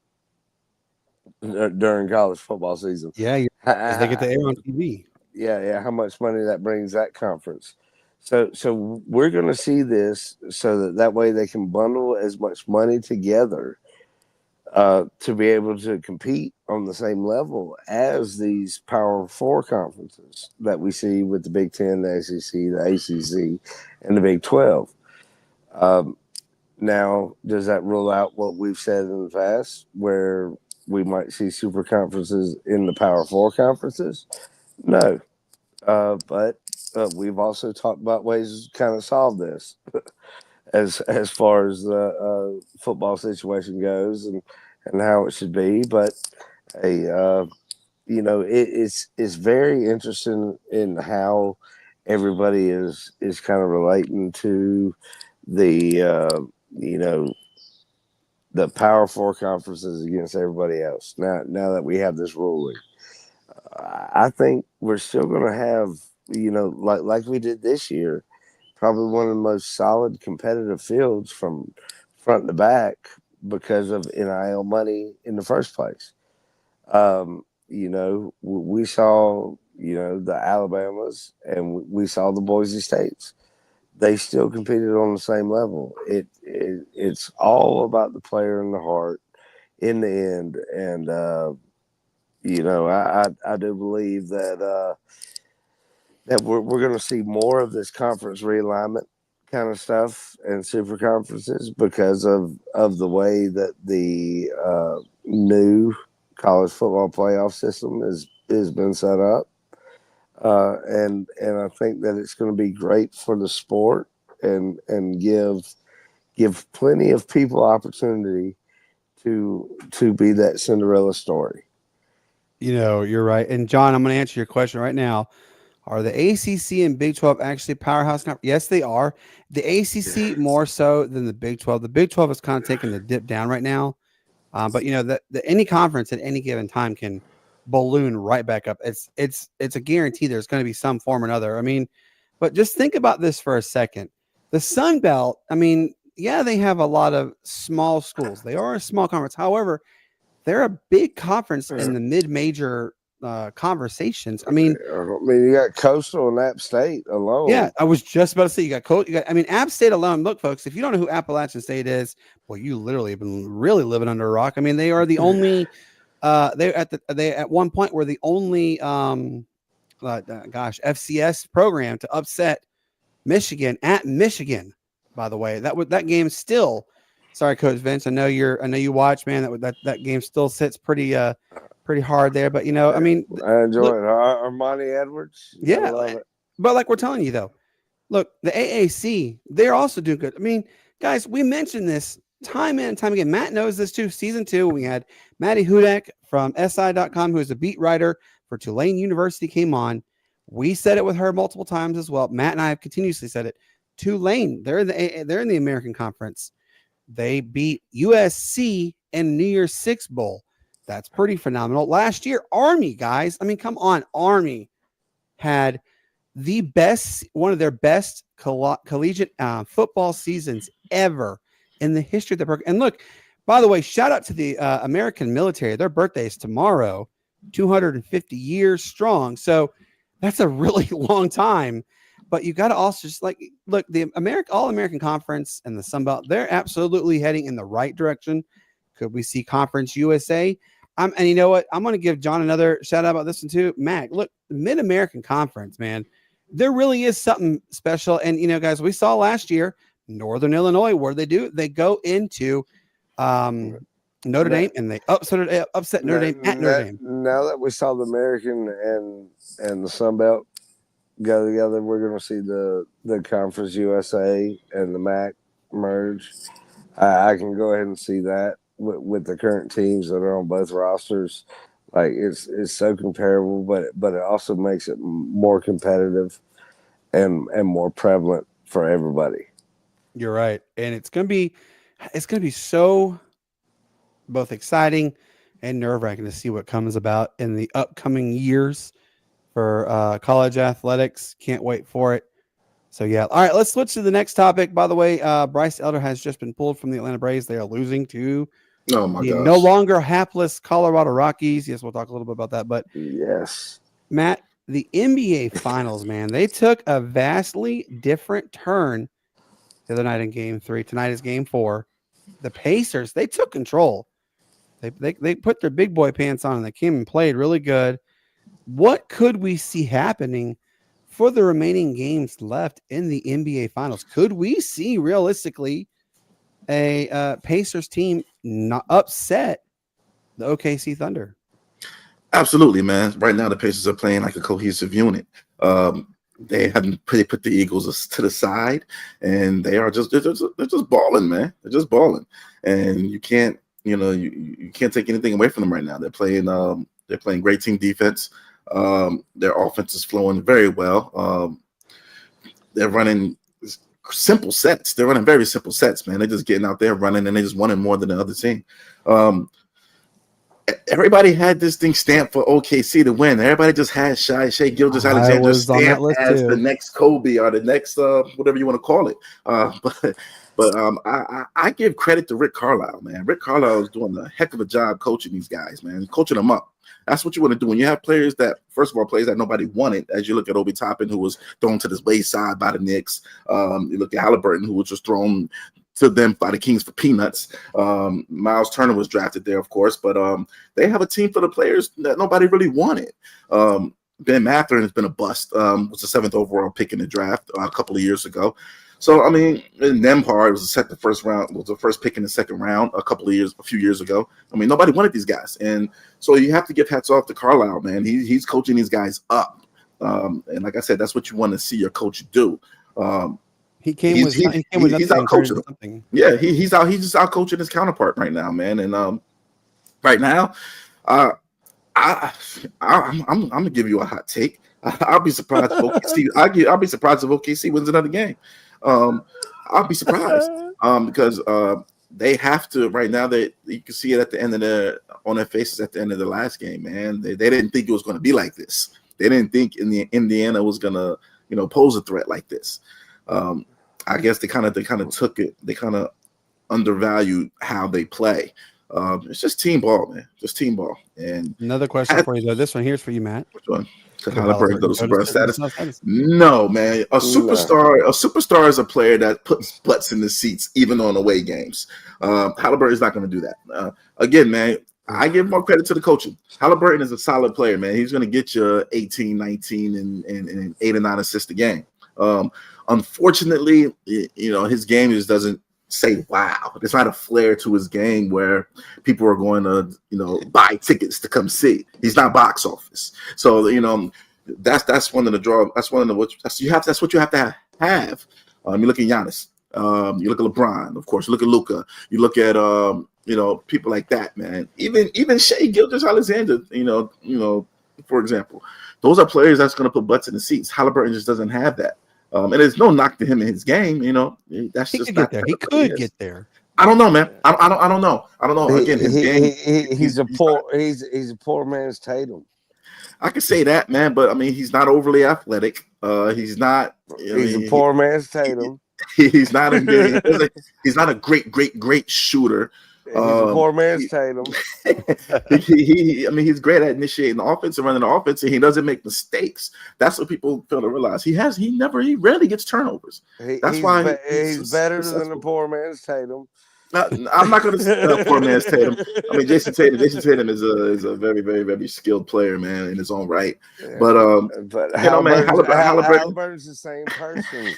during college football season. Yeah, they get to air on TV. Yeah, how much money that brings that conference. So we're going to see this so that way they can bundle as much money together to be able to compete on the same level as these Power 4 conferences that we see with the Big Ten, the SEC, the ACC, and the Big 12. Now, does that rule out what we've said in the past, where we might see super conferences in the Power 4 conferences? No. But we've also talked about ways to kind of solve this as far as the football situation goes and how it should be. But it's very interesting in how everybody is kind of relating to the the Power 4 conferences against everybody else. Now that we have this ruling, I think we're still going to have, like we did this year, probably one of the most solid competitive fields from front to back because of NIL money in the first place. We saw, the Alabamas and we saw the Boise States. They still competed on the same level. It's all about the player and the heart in the end. And, I do believe that we're going to see more of this conference realignment kind of stuff and super conferences because of the way that the new college football playoff system has been set up. And I think that it's going to be great for the sport and give give plenty of people opportunity to be that Cinderella story. You're right. And John, I'm going to answer your question right now. Are the ACC and Big 12 actually powerhouse? Yes, they are. The ACC more so than the Big 12. The Big 12 is kind of taking the dip down right now. But any conference at any given time can balloon right back up. It's a guarantee there's going to be some form or another. I mean, but just think about this for a second. The Sun Belt, I mean, yeah, they have a lot of small schools. They are a small conference. However, they're a big conference in the mid-major conversations. I mean, you got Coastal and App State alone. Yeah, I was just about to say you got App State alone. Look, folks, if you don't know who Appalachian State is, well, you literally have been really living under a rock. I mean, they are the only. They at one point were the only FCS program to upset Michigan at Michigan. By the way, that game still. Sorry, Coach Vince. I know you watch, man. That game still sits pretty hard there. But I mean, I enjoy it. Armani Edwards. Yeah, love it. But like we're telling you though, look, the AAC, they're also doing good. I mean, guys, we mentioned this time and time again. Matt knows this too. Season 2, we had Maddie Hudak from SI.com, who is a beat writer for Tulane University, came on. We said it with her multiple times as well. Matt and I have continuously said it. Tulane, they're in the American Conference. They beat USC in New Year's Six Bowl. That's pretty phenomenal. Last year, Army, guys. I mean, come on. Army had one of their best collegiate football seasons ever in the history of the program. And look, by the way, shout out to the American military. Their birthday is tomorrow, 250 years strong. So that's a really long time. But you got to also just look, the All-American Conference and the Sun Belt, they're absolutely heading in the right direction. Could we see Conference USA? And you know what? I'm going to give John another shout out about this one too. Mac, look, Mid-American Conference, man, there really is something special. And, guys, we saw last year, Northern Illinois, where they do, they go into Notre Dame and they upset Notre Dame at Notre Dame. Now that we saw the American and the Sun Belt go together, we're going to see the Conference USA and the MAC merge. I can go ahead and see that with the current teams that are on both rosters. Like it's so comparable, but it also makes it more competitive and more prevalent for everybody. You're right, and it's gonna be so both exciting and nerve-wracking to see what comes about in the upcoming years for college athletics. Can't wait for it. So yeah, all right. Let's switch to the next topic. By the way, Bryce Elder has just been pulled from the Atlanta Braves. They are losing to the no longer hapless Colorado Rockies. Yes, we'll talk a little bit about that. But yes, Matt, the NBA Finals, man, they took a vastly different turn the other night in Game 3. Tonight is Game 4. The Pacers, they took control. They put their big boy pants on and they came and played really good. What could we see happening for the remaining games left in the NBA Finals? Could we see realistically a Pacers team not upset the OKC Thunder? Absolutely, man. Right now, the Pacers are playing like a cohesive unit. They haven't put the Eagles to the side, and they're just balling, man. They're just balling, and you can't you can't take anything away from them right now. They're playing great team defense. Their offense is flowing very well. They're running simple sets. They're running very simple sets, man. They're just getting out there running, and they just winning more than the other team. Everybody had this thing stamped for OKC to win. Everybody just had Shai Gilgeous-Alexander stamped as the next Kobe or the next whatever you want to call it. But I give credit to Rick Carlisle, man. Rick Carlisle is doing a heck of a job coaching these guys, man. Coaching them up. That's what you want to do when you have players that, first of all, players that nobody wanted. As you look at Obi Toppin, who was thrown to the wayside by the Knicks. You look at Halliburton, who was just thrown to them by the Kings for peanuts. Miles Turner was drafted there, of course, but they have a team for the players that nobody really wanted. Ben Mathurin has been a bust. Was the 7th overall pick in the draft a couple of years ago. So I mean, Nembhard was the first pick in the second round a few years ago. I mean, nobody wanted these guys, and so you have to give hats off to Carlisle, man. He's coaching these guys up, and like I said, that's what you want to see your coach do. He came he's with he, he came he, with he's nothing out and turned coaching into him. something. Yeah, he's just out coaching his counterpart right now, man. And right now, uh, I'm gonna give you a hot take. I'll be surprised if OKC. I'll be surprised if OKC wins another game. I'll be surprised because they have to right now. That you can see it at the end of on their faces at the end of the last game. Man, they didn't think it was going to be like this. They didn't think Indiana was gonna pose a threat like this. I guess they kind of took it. They kind of undervalued how they play. It's just team ball, man. Just team ball. And Another question for you though. This one here's for you, Matt. which one? Could Could Halliburton go Halliburton to go to superstar status? superstar status? No, man. A superstar is a player that puts butts in the seats even on away games. Halliburton is not going to do that. Again, man, I give more credit to the coaching. Halliburton is a solid player, man. He's going to get you 18, 19, and 8 or 9 assists a game. Unfortunately, his game just doesn't say wow. There's not a flair to his game where people are going to buy tickets to come see. He's not box office. So that's one of the draw. That's one of the that's what you have to have. You look at Giannis. You look at LeBron, of course. You look at Luka. You look at people like that, man. Even Shea Gilgeous-Alexander. For example, those are players that's going to put butts in the seats. Halliburton just doesn't have that. And there's no knock to him in his game. That's He just could not get there. He could get there. I don't know, man. I don't know. Again, his game. He's a poor man's Tatum. I could say that, man, but I mean, he's not overly athletic. He's not. He's a poor man's Tatum. He's not a. He's not a great shooter. He's a poor man's Tatum. He's great at initiating the offense and running the offense, and he doesn't make mistakes. That's what people fail to realize. He rarely gets turnovers. That's why he's better than a poor man's Tatum. I'm not going to say poor man's Tatum. I mean, Jason Tatum is a very, very, very skilled player, man, in his own right. But Halliburton's the same person.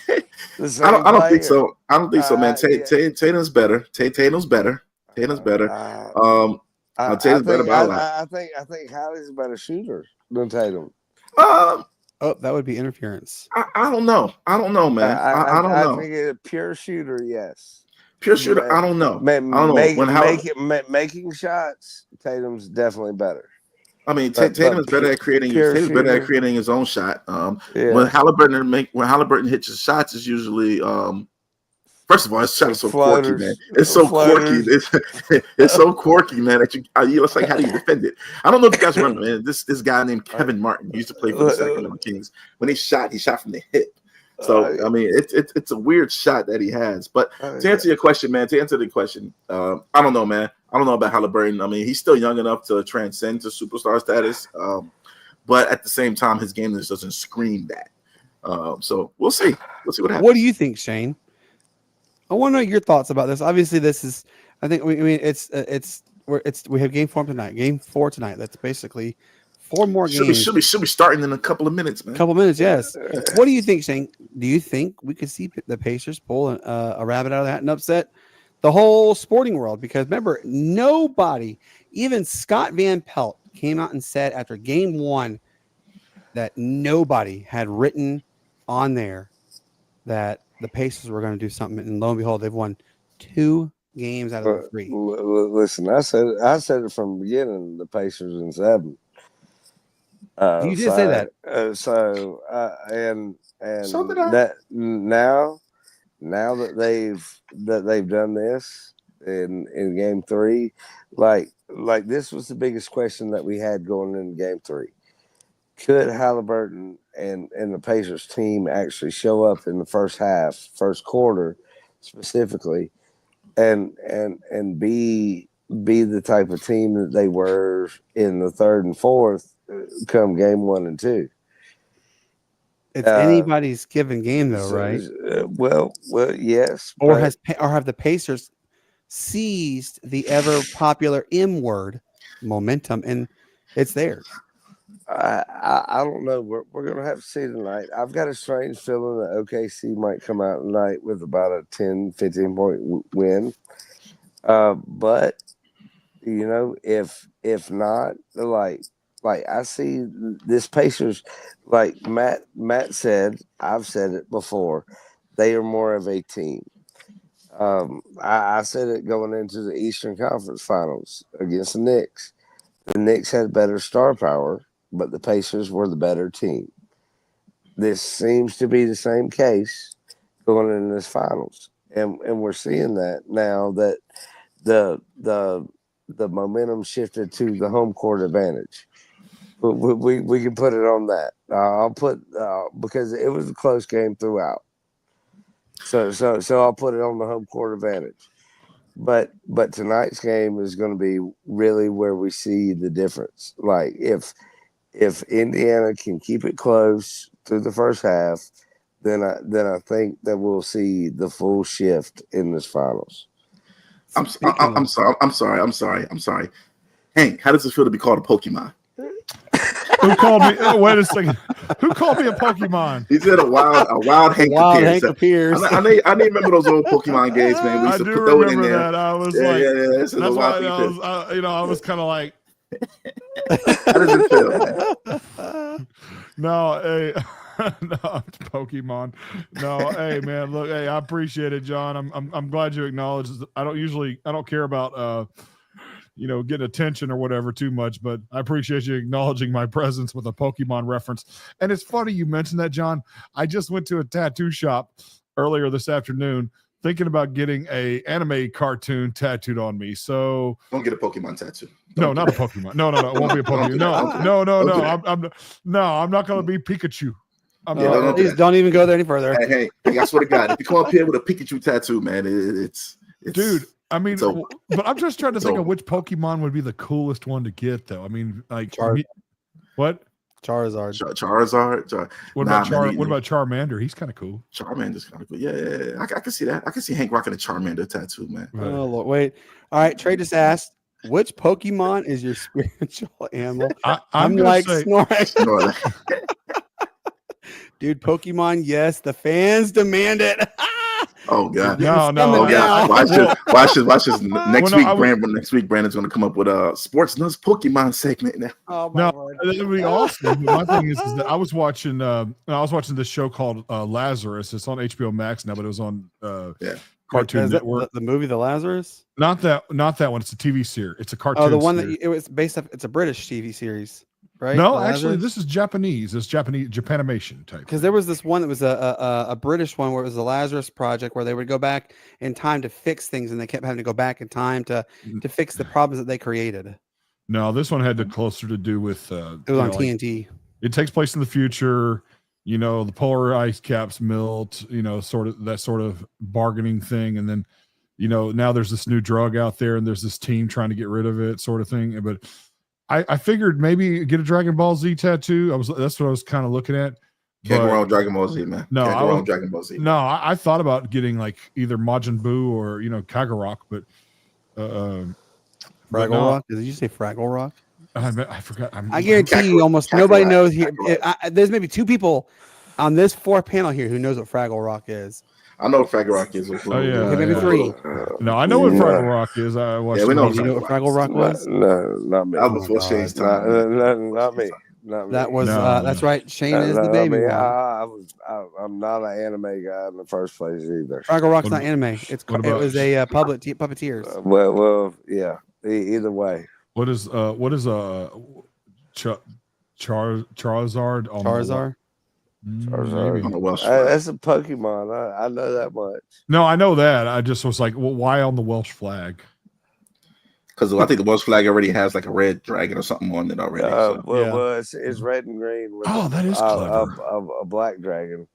I don't think so. I don't think so, man. Tatum's better. Tatum's better. Tatum's better. Tatum's better by a lot. I think Hallie's a better shooter than Tatum. Oh, that would be interference. I don't know. I don't know, man. I don't know. I think it's a pure shooter, yes. Pure shooter, I don't know. I don't know. Making shots, Tatum's definitely better. I mean, Tatum is better at creating. Tatum's better at creating his own shot. When Halliburton hits his shots, is usually first of all, his shot is so quirky, man. It's so quirky. It's so quirky, man. That it's like, how do you defend it? I don't know if you guys remember, man. This guy named Kevin Martin, he used to play for the Sacramento Kings. When he shot from the hip. So I mean, it's a weird shot that he has. But to answer your question, man, I don't know, man. I don't know about Halliburton. I mean, he's still young enough to transcend to superstar status, but at the same time, his game just doesn't scream that. So we'll see. We'll see what happens. What do you think, Shane? I want to know your thoughts about this. Obviously, this is. I think we have game 4 tonight. Game 4 tonight. That's basically 4 more games. Should be starting in a couple of minutes, man. Couple minutes, yes. What do you think, Shane? Do you think we could see the Pacers pull a rabbit out of the hat and upset the whole sporting world? Because remember, nobody, even Scott Van Pelt, came out and said after game 1 that nobody had written on there that the Pacers were going to do something, and lo and behold, they've won 2 games out of the 3. Listen, I said it from the beginning. The Pacers in 7. You did say that. And So did I. that now that they've done this in game 3, like this was the biggest question that we had going into game 3. Could Halliburton and the Pacers team actually show up in the first half, first quarter specifically, and be the type of team that they were in the 3rd and 4th come game 1 and 2? It's anybody's given game, though, right? Well, yes. Or have the Pacers seized the ever popular M word, momentum, and it's theirs? I don't know. We're going to have to see tonight. I've got a strange feeling that OKC might come out tonight with about a 10, 15 point win. But if not, like I see this Pacers, like Matt said, I've said it before. They are more of a team. I said it going into the Eastern Conference Finals against the Knicks. The Knicks had better star power, but the Pacers were the better team. This seems to be the same case going into this finals, and we're seeing that now that the momentum shifted to the home court advantage. We can put it on that. I'll put because it was a close game throughout. So I'll put it on the home court advantage. But tonight's game is going to be really where we see the difference. Like if Indiana can keep it close through the first half, then I think that we'll see the full shift in this finals. I'm sorry. Hank, how does it feel to be called a Pokemon? Who called me? Oh, wait a second. Who called me a Pokemon? He said a wild Hank appears. I need remember those old Pokemon games, man. We used to put those in there. That. I was That's why I was kind of like. How does it feel, man? No, hey, no, it's Pokemon. No, hey, man, look, hey, I appreciate it, John. I'm glad you acknowledged. I don't care about getting attention or whatever too much, but I appreciate you acknowledging my presence with a Pokemon reference. And it's funny you mentioned that, John. I just went to a tattoo shop earlier this afternoon thinking about getting a anime cartoon tattooed on me. So don't get a Pokemon tattoo. No, not a Pokemon. No, it won't be a Pokemon. No. I'm not going to be Pikachu. Please don't even go there any further. Hey, I swear to God, if you come up here with a Pikachu tattoo, man, it's dude. I mean, but I'm just trying to think of which Pokemon would be the coolest one to get, though. I mean, like, what? Charizard. What about Charmander? He's kind of cool. Charmander's kind of cool. Yeah. I can see that. I can see Hank rocking a Charmander tattoo, man. Right. Oh, Lord. Wait. All right. Trey just asked, which Pokemon is your spiritual animal? I'm like Snorlax. Dude, Pokemon, yes. The fans demand it. Oh God! No. Oh God! Watch this. Next week, Brandon's going to come up with a Sportz Nutz Pokemon segment now. Oh my Lord. That would be awesome. My thing is that I was watching this show called Lazarus. It's on HBO Max now, but it was on Cartoon Network. The movie The Lazarus? Not that one. It's a TV series. It's a cartoon. Oh, the one series. that it was based off. It's a British TV series. Right? No, actually, this is Japanese. It's Japanimation type. Because there was this one that was a British one where it was the Lazarus Project, where they would go back in time to fix things, and they kept having to go back in time to fix the problems that they created. No, this one had closer to do with. It was on TNT. It takes place in the future. The polar ice caps melt. Sort of bargaining thing, and then, now there's this new drug out there, and there's this team trying to get rid of it, sort of thing. But I figured maybe get a Dragon Ball Z tattoo. That's what I was kind of looking at. Can't go wrong with Dragon Ball Z, man. No, Can't go wrong with Dragon Ball Z. No, I thought about getting like either Majin Buu or Kagurok, but Fraggle Rock. Did you say Fraggle Rock? I forgot. I guarantee you, almost nobody knows here. There's maybe two people on this fourth panel here who knows what Fraggle Rock is. I know what Fraggle Rock is. Maybe three. No, I know what Fraggle Rock is. I watched. Yeah, we know. You know what Fraggle Rock was? No, not me. That was before Shane's time. Not me. That was that's right. Shane is the baby. I'm not an anime guy in the first place either. Fraggle Rock's not anime. It was a puppeteers. Well, yeah. Either way. What is Charizard? Charizard. That's a Pokemon. I know that much. No, I know that. I just was like, well, why on the Welsh flag? Because I think the Welsh flag already has like a red dragon or something on it already. Well, it's red and green with that is clever. A black dragon.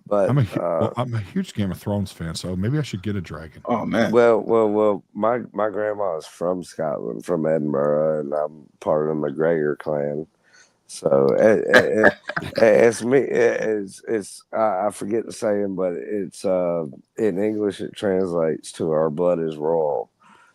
But I'm a huge Game of Thrones fan, so maybe I should get a dragon. Oh man. Well. My grandma is from Scotland, from Edinburgh, and I'm part of the McGregor clan. So it's me. It's I forget the saying, but it's in English it translates to "our blood is royal."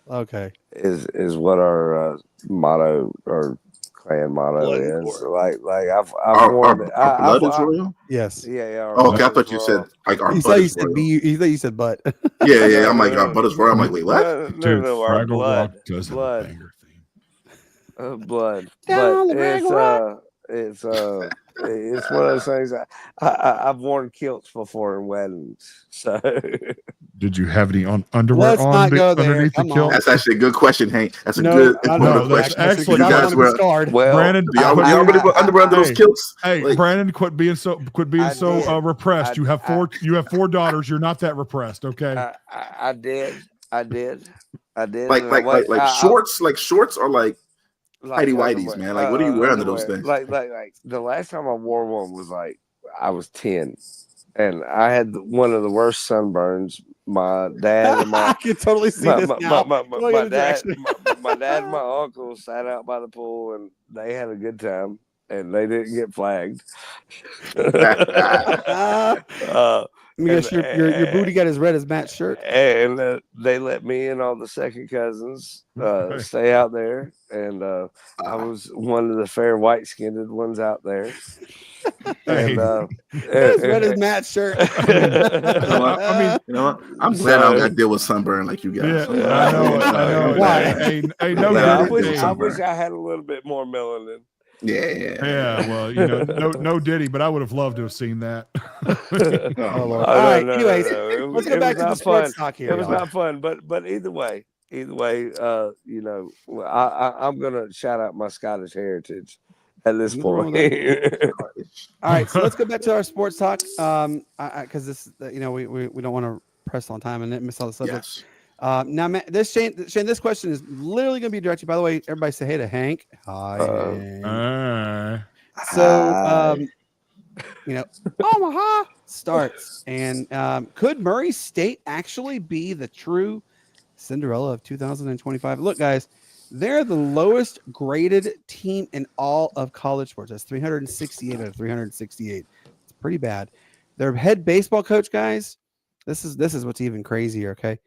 Okay, is what our motto or clan motto blood is. Like I've worn it. Our blood is royal. Yes. Yeah. Okay, I thought you said like our. He thought you said he thought you said butt. Yeah. I'm like our blood is royal. I'm like, wait, what? No, our blood. Blood. But it's it's one of those things. I've worn kilts before in weddings, so. Did you have any underwear Let's not go there. underneath the Come kilt? on. That's actually a good question, Hank. That's a No, good I important no, that's question. excellent. You I don't guys want to were be scarred. Well, Brandon, do y'all really put underwear under those kilts? Hey, Like, Brandon, quit being so did. repressed. You have four daughters. You're not that repressed, okay? I did. like shorts or like tighty whities, man. Like, what do you wear under those things? Like the last time I wore one was like I was 10, and I had one of the worst sunburns. My dad and I can totally see this now. my dad and my uncle sat out by the pool, and they had a good time, and they didn't get flagged. Let me guess, your booty got as red as Matt's shirt. And they let me and all the second cousins stay out there, and I was one of the fair white-skinned ones out there. And as red as Matt's shirt. I mean, I'm glad I don't got to deal with sunburn like you guys. Yeah, I know. Why? I wish I had a little bit more melanin. Yeah. Well, no Diddy, but I would have loved to have seen that. All right. Anyways, let's go back to the sports talk here. It was not fun, but either way, I'm gonna shout out my Scottish heritage at this point. All right, so let's go back to our sports talk. Because this, we don't want to press on time and miss all the subjects. Yes. Now, Matt, Shane, this question is literally going to be directed. By the way, everybody say hey to Hank. Hi. Hank. So, Omaha starts, and could Murray State actually be the true Cinderella of 2025? Look, guys, they're the lowest graded team in all of college sports. That's 368 out of 368. It's pretty bad. Their head baseball coach, guys, this is what's even crazier. Okay.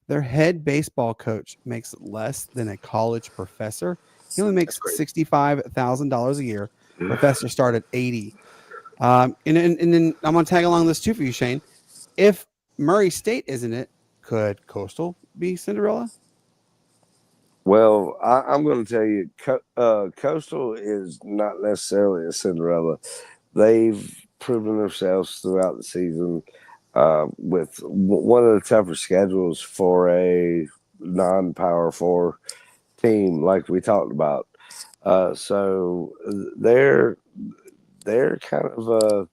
Their head baseball coach makes less than a college professor. He only makes $65,000 a year. Professor started at $80,000. And then I'm going to tag along this too for you, Shane. If Murray State isn't it, could Coastal be Cinderella? Well, I'm going to tell you, Coastal is not necessarily a Cinderella. They've proven themselves throughout the season. With one of the tougher schedules for a non-Power 4 team, like we talked about. So they're kind of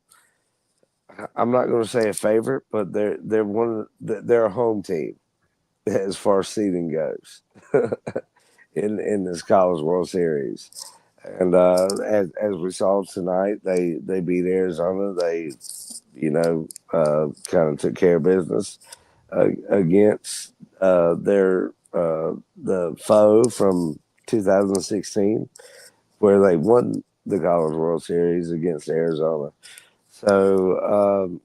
I'm not going to say a favorite, but they're they're a home team as far as seeding goes in this College World Series. And as we saw tonight, they beat Arizona. They kind of took care of business against the foe from 2016, where they won the College World Series against Arizona. So,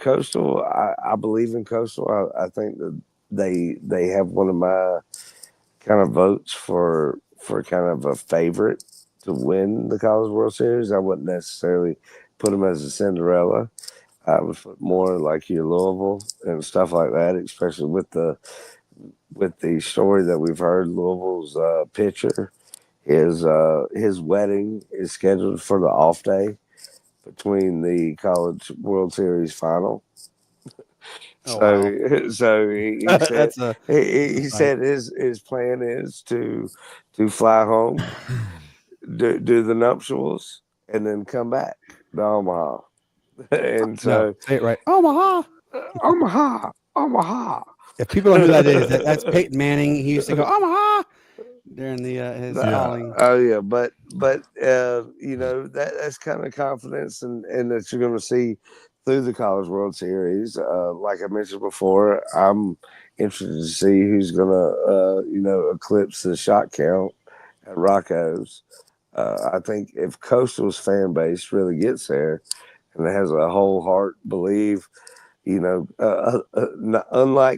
Coastal, I believe in Coastal. I think that they have one of my kind of votes for kind of a favorite to win the College World Series. I wouldn't necessarily put them as a Cinderella. I would put more like your Louisville and stuff like that, especially with the story that we've heard. Louisville's pitcher, his wedding is scheduled for the off day between the College World Series final. So he said he said his plan is to fly home, do the nuptials, and then come back to Omaha. And so say it right, Omaha. If people don't know who that is, that's Peyton Manning. He used to go Omaha during his calling. Oh yeah, but that's kind of confidence and that you're going to see through the College World Series. Like I mentioned before, I'm interested to see who's going to eclipse the shot count at Rocco's. I think if Coastal's fan base really gets there and has a whole heart believe, unlike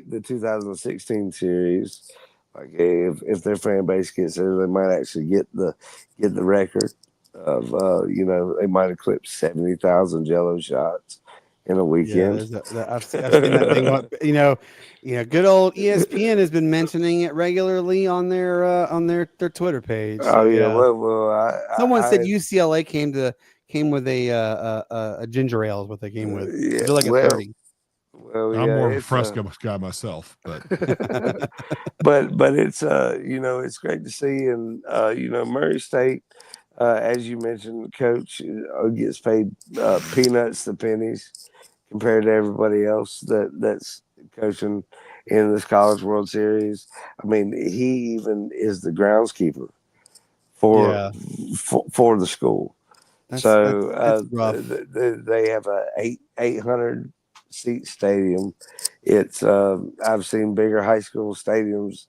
the 2016 series, like if their fan base gets there, they might actually get the record of they might eclipse 70,000 Jello shots in a weekend. Yeah, I've seen that thing. Good old ESPN has been mentioning it regularly on their Twitter page. So, well, someone said UCLA came to came with a ginger ale is what they came with. Yeah, They're like a 30. Well, I'm more of a it's, Fresca guy myself, but but it's it's great to see, and Murray State, as you mentioned, coach gets paid peanuts to pennies compared to everybody else that's coaching in this College World Series. I mean, he even is the groundskeeper for for the school. That's rough. They have a 800 seat stadium. It's I've seen bigger high school stadiums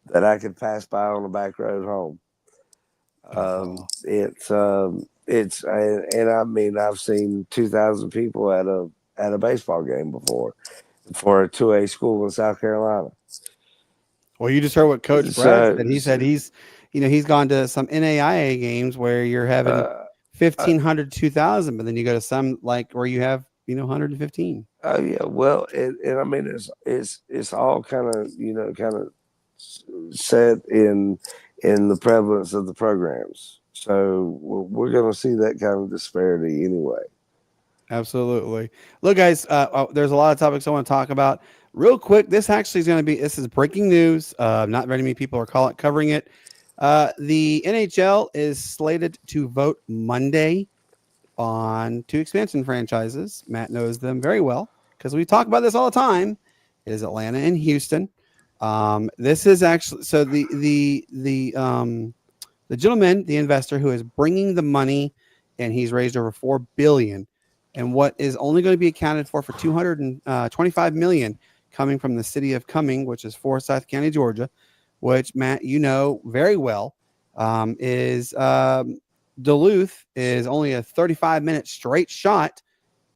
that I could pass by on the back road home. And I mean, I've seen 2,000 people at a baseball game before for a 2A school in South Carolina. Well, you just heard what Coach Brad said. He said he's gone to some NAIA games where you're having 1,500, 2,000, but then you go to some like where you have 115. Oh yeah, well, and I mean it's all kind of set in the prevalence of the programs. So we're going to see that kind of disparity anyway. Absolutely. Look, guys, there's a lot of topics I want to talk about. Real quick, this actually is going to be, this is breaking news. Not very many people are covering it. The NHL is slated to vote Monday on 2 expansion franchises. Matt knows them very well because we talk about this all the time. It is Atlanta and Houston. This is actually, so the gentleman, the investor who is bringing the money, and he's raised over $4 billion, and what is only going to be accounted for $225 million coming from the city of Cumming, which is Forsyth County, Georgia, which Matt, you know very well, is Duluth is only a 35-minute straight shot.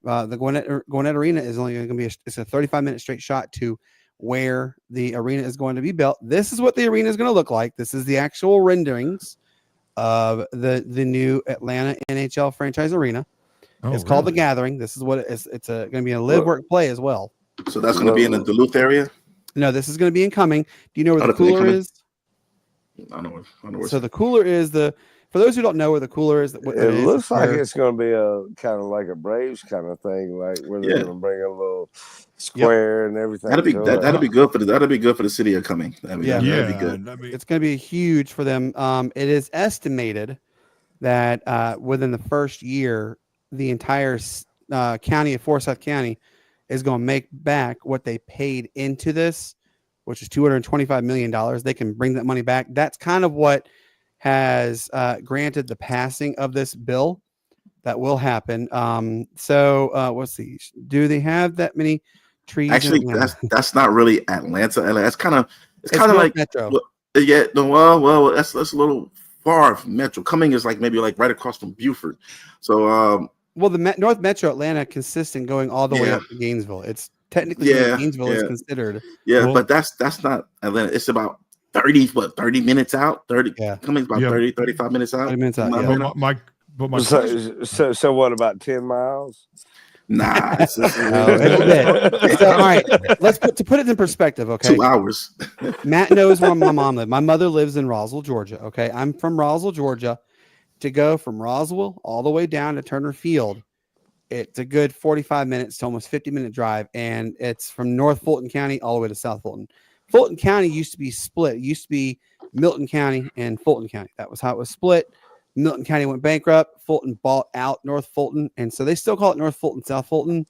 The Gwinnett Arena is only going to be it's a 35-minute straight shot to where the arena is going to be built. This is what the arena is going to look like. This is the actual renderings of the new Atlanta NHL franchise arena. It's called The Gathering. This is what it is. It's going to be a live, work, play as well. So that's going to be in the Duluth area? No, this is going to be in Cumming. Do you know where the cooler is? I know where. So the cooler is for those who don't know where the cooler is, it looks like it's going to be a kind of like a Braves kind of thing, like where they're going to bring a little square and everything. That'd be good for the city of Cumming. That'd be good. It's going to be huge for them. It is estimated that within the first year, the entire county of Forsyth County is going to make back what they paid into this, which is $225 million. They can bring that money back. That's kind of what has granted the passing of this bill. That will happen. Let's see. Do they have that many trees? Actually, that's not really Atlanta. That's kind of like Metro. Well, that's a little far from Metro. Cumming is maybe right across from Beaufort. So the North Metro Atlanta consists in going all the way up to Gainesville. It's technically Gainesville is considered. Yeah, but that's not Atlanta. It's about 30 minutes out. Cumming's about 35 minutes out. 30 minutes out. So what about 10 miles? Nah, it's a little bit. So, all right, to put it in perspective. Okay, 2 hours. Matt knows where my mom lives. My mother lives in Roswell, Georgia. Okay, I'm from Roswell, Georgia. To go from Roswell all the way down to Turner Field, it's a good 45 minutes to almost 50-minute drive, and it's from North Fulton County all the way to South Fulton. Fulton County used to be split. It used to be Milton County and Fulton County. That was how it was split. Milton County went bankrupt. Fulton bought out North Fulton, and so they still call it North Fulton, South Fulton.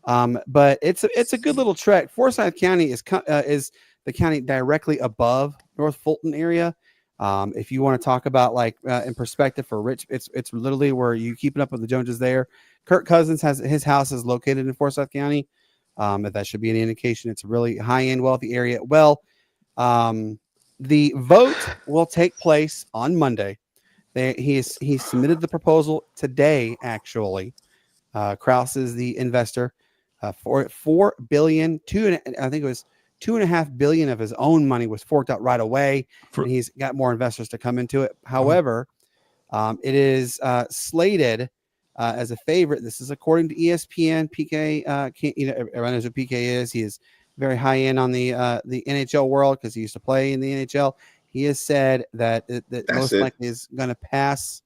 But it's a good little trek. Forsyth County is the county directly above North Fulton area. If you want to talk about in perspective for Rich, it's literally where you keeping up with the Joneses there. Kirk Cousins has his house is located in Forsyth County. If that should be an indication, it's a really high-end, wealthy area. Well, the vote will take place on Monday. He submitted the proposal today. Actually, Krause is the investor for $4 billion. I think it was $2.5 billion of his own money was forked out right away, and he's got more investors to come into it. However, it is slated as a favorite. This is according to ESPN. PK, everyone knows what PK is. He is very high end on the NHL world because he used to play in the NHL. He has said that most likely is going to pass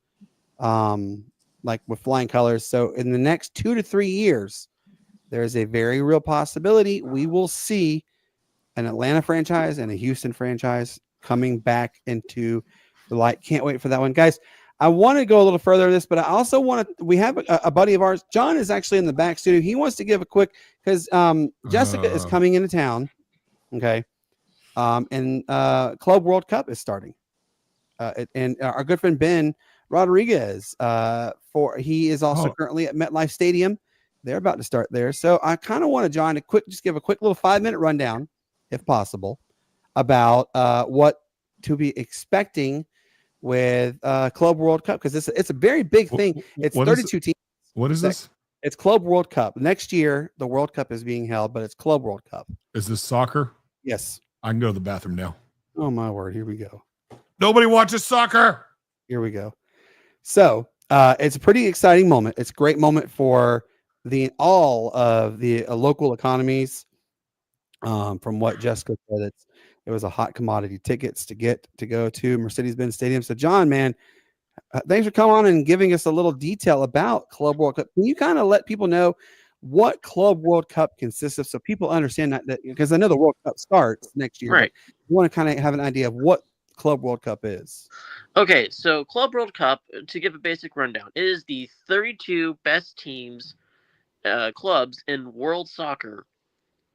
like with flying colors. So in the next 2 to 3 years, there is a very real possibility we will see an Atlanta franchise and a Houston franchise coming back into the light. Can't wait for that one, guys. I want to go a little further in this, but I also want to. We have a buddy of ours. John is actually in the back studio. He wants to give a quick because Jessica is coming into town. Okay, and Club World Cup is starting, and our good friend Ben Rodriguez. He is also currently at MetLife Stadium. They're about to start there, so I kind of want to John to just give a quick little 5-minute rundown, if possible, about what to be expecting with Club World Cup, because it's a very big thing. It's 32 teams. What is this? It's Club World Cup. Next year, the World Cup is being held, but it's Club World Cup. Is this soccer? Yes. I can go to the bathroom now. Oh, my word. Here we go. Nobody watches soccer. Here we go. So it's a pretty exciting moment. It's a great moment for all of the local economies. From what Jessica said, it was a hot commodity. Tickets to go to Mercedes-Benz Stadium. So, John, man, thanks for coming on and giving us a little detail about Club World Cup. Can you kind of let people know what Club World Cup consists of, so people understand that because I know the World Cup starts next year. Right. You want to kind of have an idea of what Club World Cup is. Okay, so Club World Cup, to give a basic rundown, is the 32 best teams, clubs in world soccer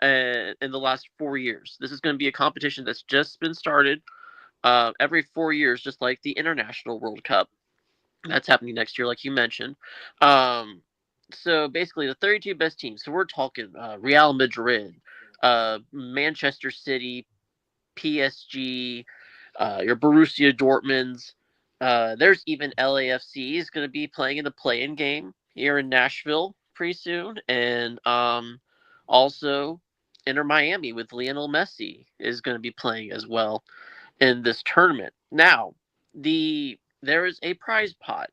in the last 4 years. This is going to be a competition that's just been started every 4 years, just like the International World Cup. That's happening next year, like you mentioned. So basically, the 32 best teams. So we're talking Real Madrid, Manchester City, PSG, your Borussia Dortmunds. There's even LAFC is going to be playing in the play-in game here in Nashville pretty soon, and also Inter Miami with Lionel Messi is going to be playing as well in this tournament. Now, there is a prize pot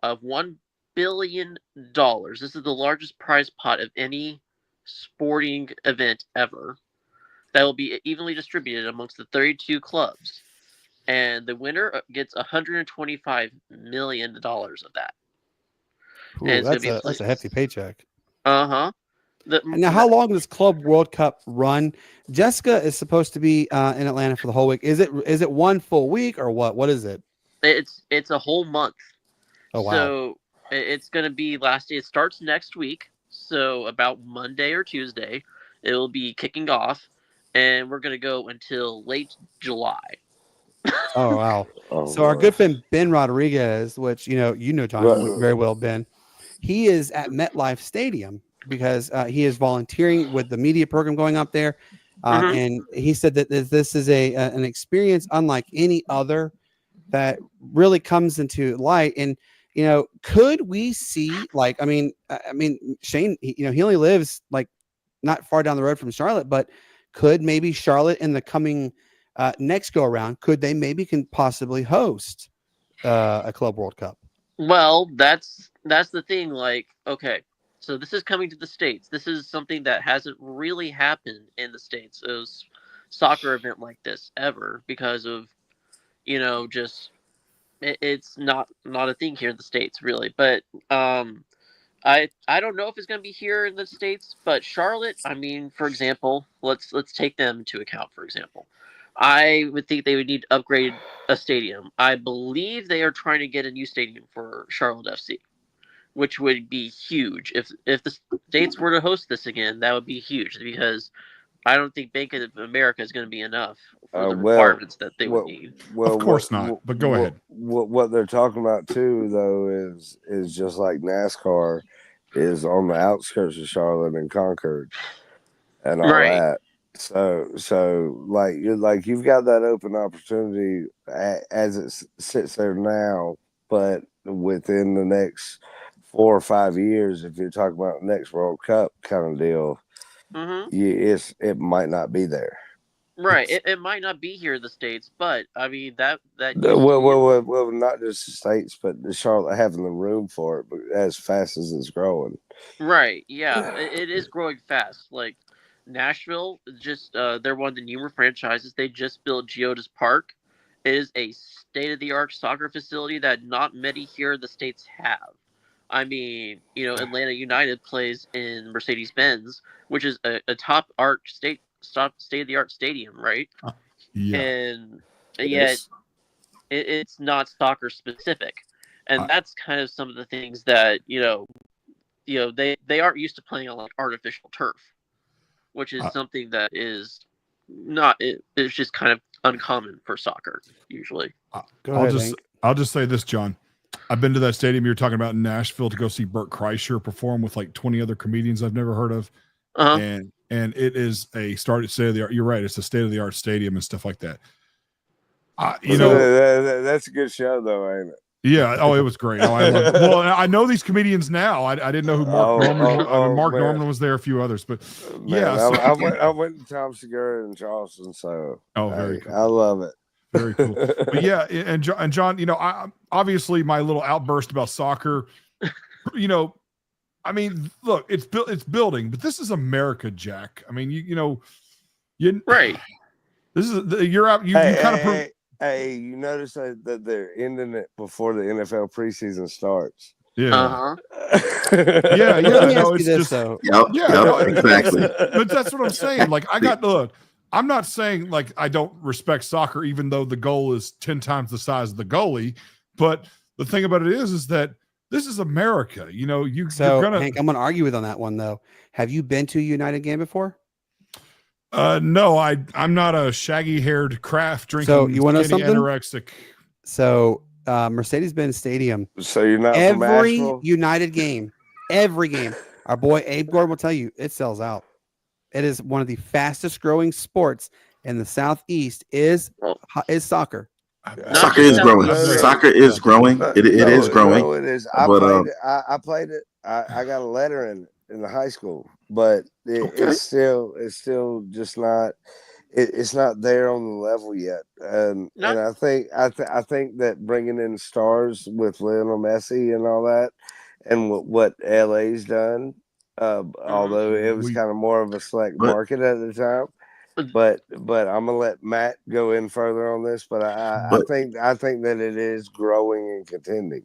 of $1 billion. This is the largest prize pot of any sporting event ever. That will be evenly distributed amongst the 32 clubs. And the winner gets $125 million of that. Ooh, that's a hefty paycheck. Uh-huh. Now, how long does Club World Cup run? Jessica is supposed to be in Atlanta for the whole week. Is it one full week or what? What is it? It's a whole month. Oh, wow. So it's going to be it starts next week. So about Monday or Tuesday, it will be kicking off, and we're going to go until late July. Oh, wow. So our good friend Ben Rodriguez, which you know John very well, Ben, he is at MetLife Stadium because he is volunteering with the media program going up there. And he said that this is an experience unlike any other that really comes into light. And, could we see, Shane, he only lives like not far down the road from Charlotte, but could maybe Charlotte in the coming next go around, could they can possibly host a Club World Cup? Well, that's the thing. Like, okay, so this is coming to the States. This is something that hasn't really happened in the States. It was soccer event like this ever because of, just it's not a thing here in the States really. But I don't know if it's going to be here in the States, but Charlotte, for example, let's take them into account. For example, I would think they would need to upgrade a stadium. I believe they are trying to get a new stadium for Charlotte FC, which would be huge. If the States were to host this again, that would be huge because I don't think Bank of America is going to be enough for the requirements that they would need. Of course not, but go ahead. What they're talking about too, though, is just like NASCAR is on the outskirts of Charlotte and Concord and all that. So like you've got that open opportunity as it sits there now, but within the next 4 or 5 years, if you're talking about the next World Cup kind of deal, it might not be there. Right, it might not be here in the States, but that well, not just the States, but the Charlotte having the room for it, but as fast as it's growing. Right, yeah, it is growing fast. Like Nashville, just they're one of the newer franchises. They just built Geodis Park. It is a state-of-the-art soccer facility that not many here in the States have. I mean, Atlanta United plays in Mercedes-Benz, which is a top state of the art stadium, right? Yeah. And yet Yes. it's not soccer specific, and that's kind of some of the things that they aren't used to playing on like artificial turf, which is something that is not. It's just kind of uncommon for soccer usually. I'll just say this, John. I've been to that stadium you're talking about in Nashville to go see Bert Kreischer perform with like 20 other comedians I've never heard of. And it is a state of the art. You're right. It's a state of the art stadium and stuff like that. That's a good show though, ain't it? Yeah. Oh, it was great. Oh, well, I know these comedians now. I didn't know who Mark Norman was. Mark Norman was there, a few others, but I went to Tom Segura in Charleston, so very cool. I love it. Very cool. But yeah, and John, I obviously my little outburst about soccer, I mean, look, it's building, but this is America, Jack. I mean, you right. This is you're out. You kind of. Hey, you notice that they're ending it before the NFL preseason starts. Yeah. Yeah. No, it's just so. Yep, exactly. But that's what I'm saying. Like, I'm not saying like I don't respect soccer, even though the goal is 10 times the size of the goalie. But the thing about it is that this is America. Hank, I'm going to argue with on that one though. Have you been to a United game before? No, I'm not a shaggy-haired craft drinking. So you want to know something? Anorexic. So Mercedes-Benz Stadium. So you're not every United game, every game. Our boy Abe Gordon will tell you it sells out. It is one of the fastest growing sports in the Southeast. Is soccer. Soccer is growing. Soccer is growing. It is growing. No, it is. I played it. I got a letter in the high school, but it's still just not. It's not there on the level yet, and I think that bringing in stars with Lionel Messi and all that, and what LA's done, although it was kind of more of a select market at the time. But I'm gonna let Matt go in further on this. But I think that it is growing and contending.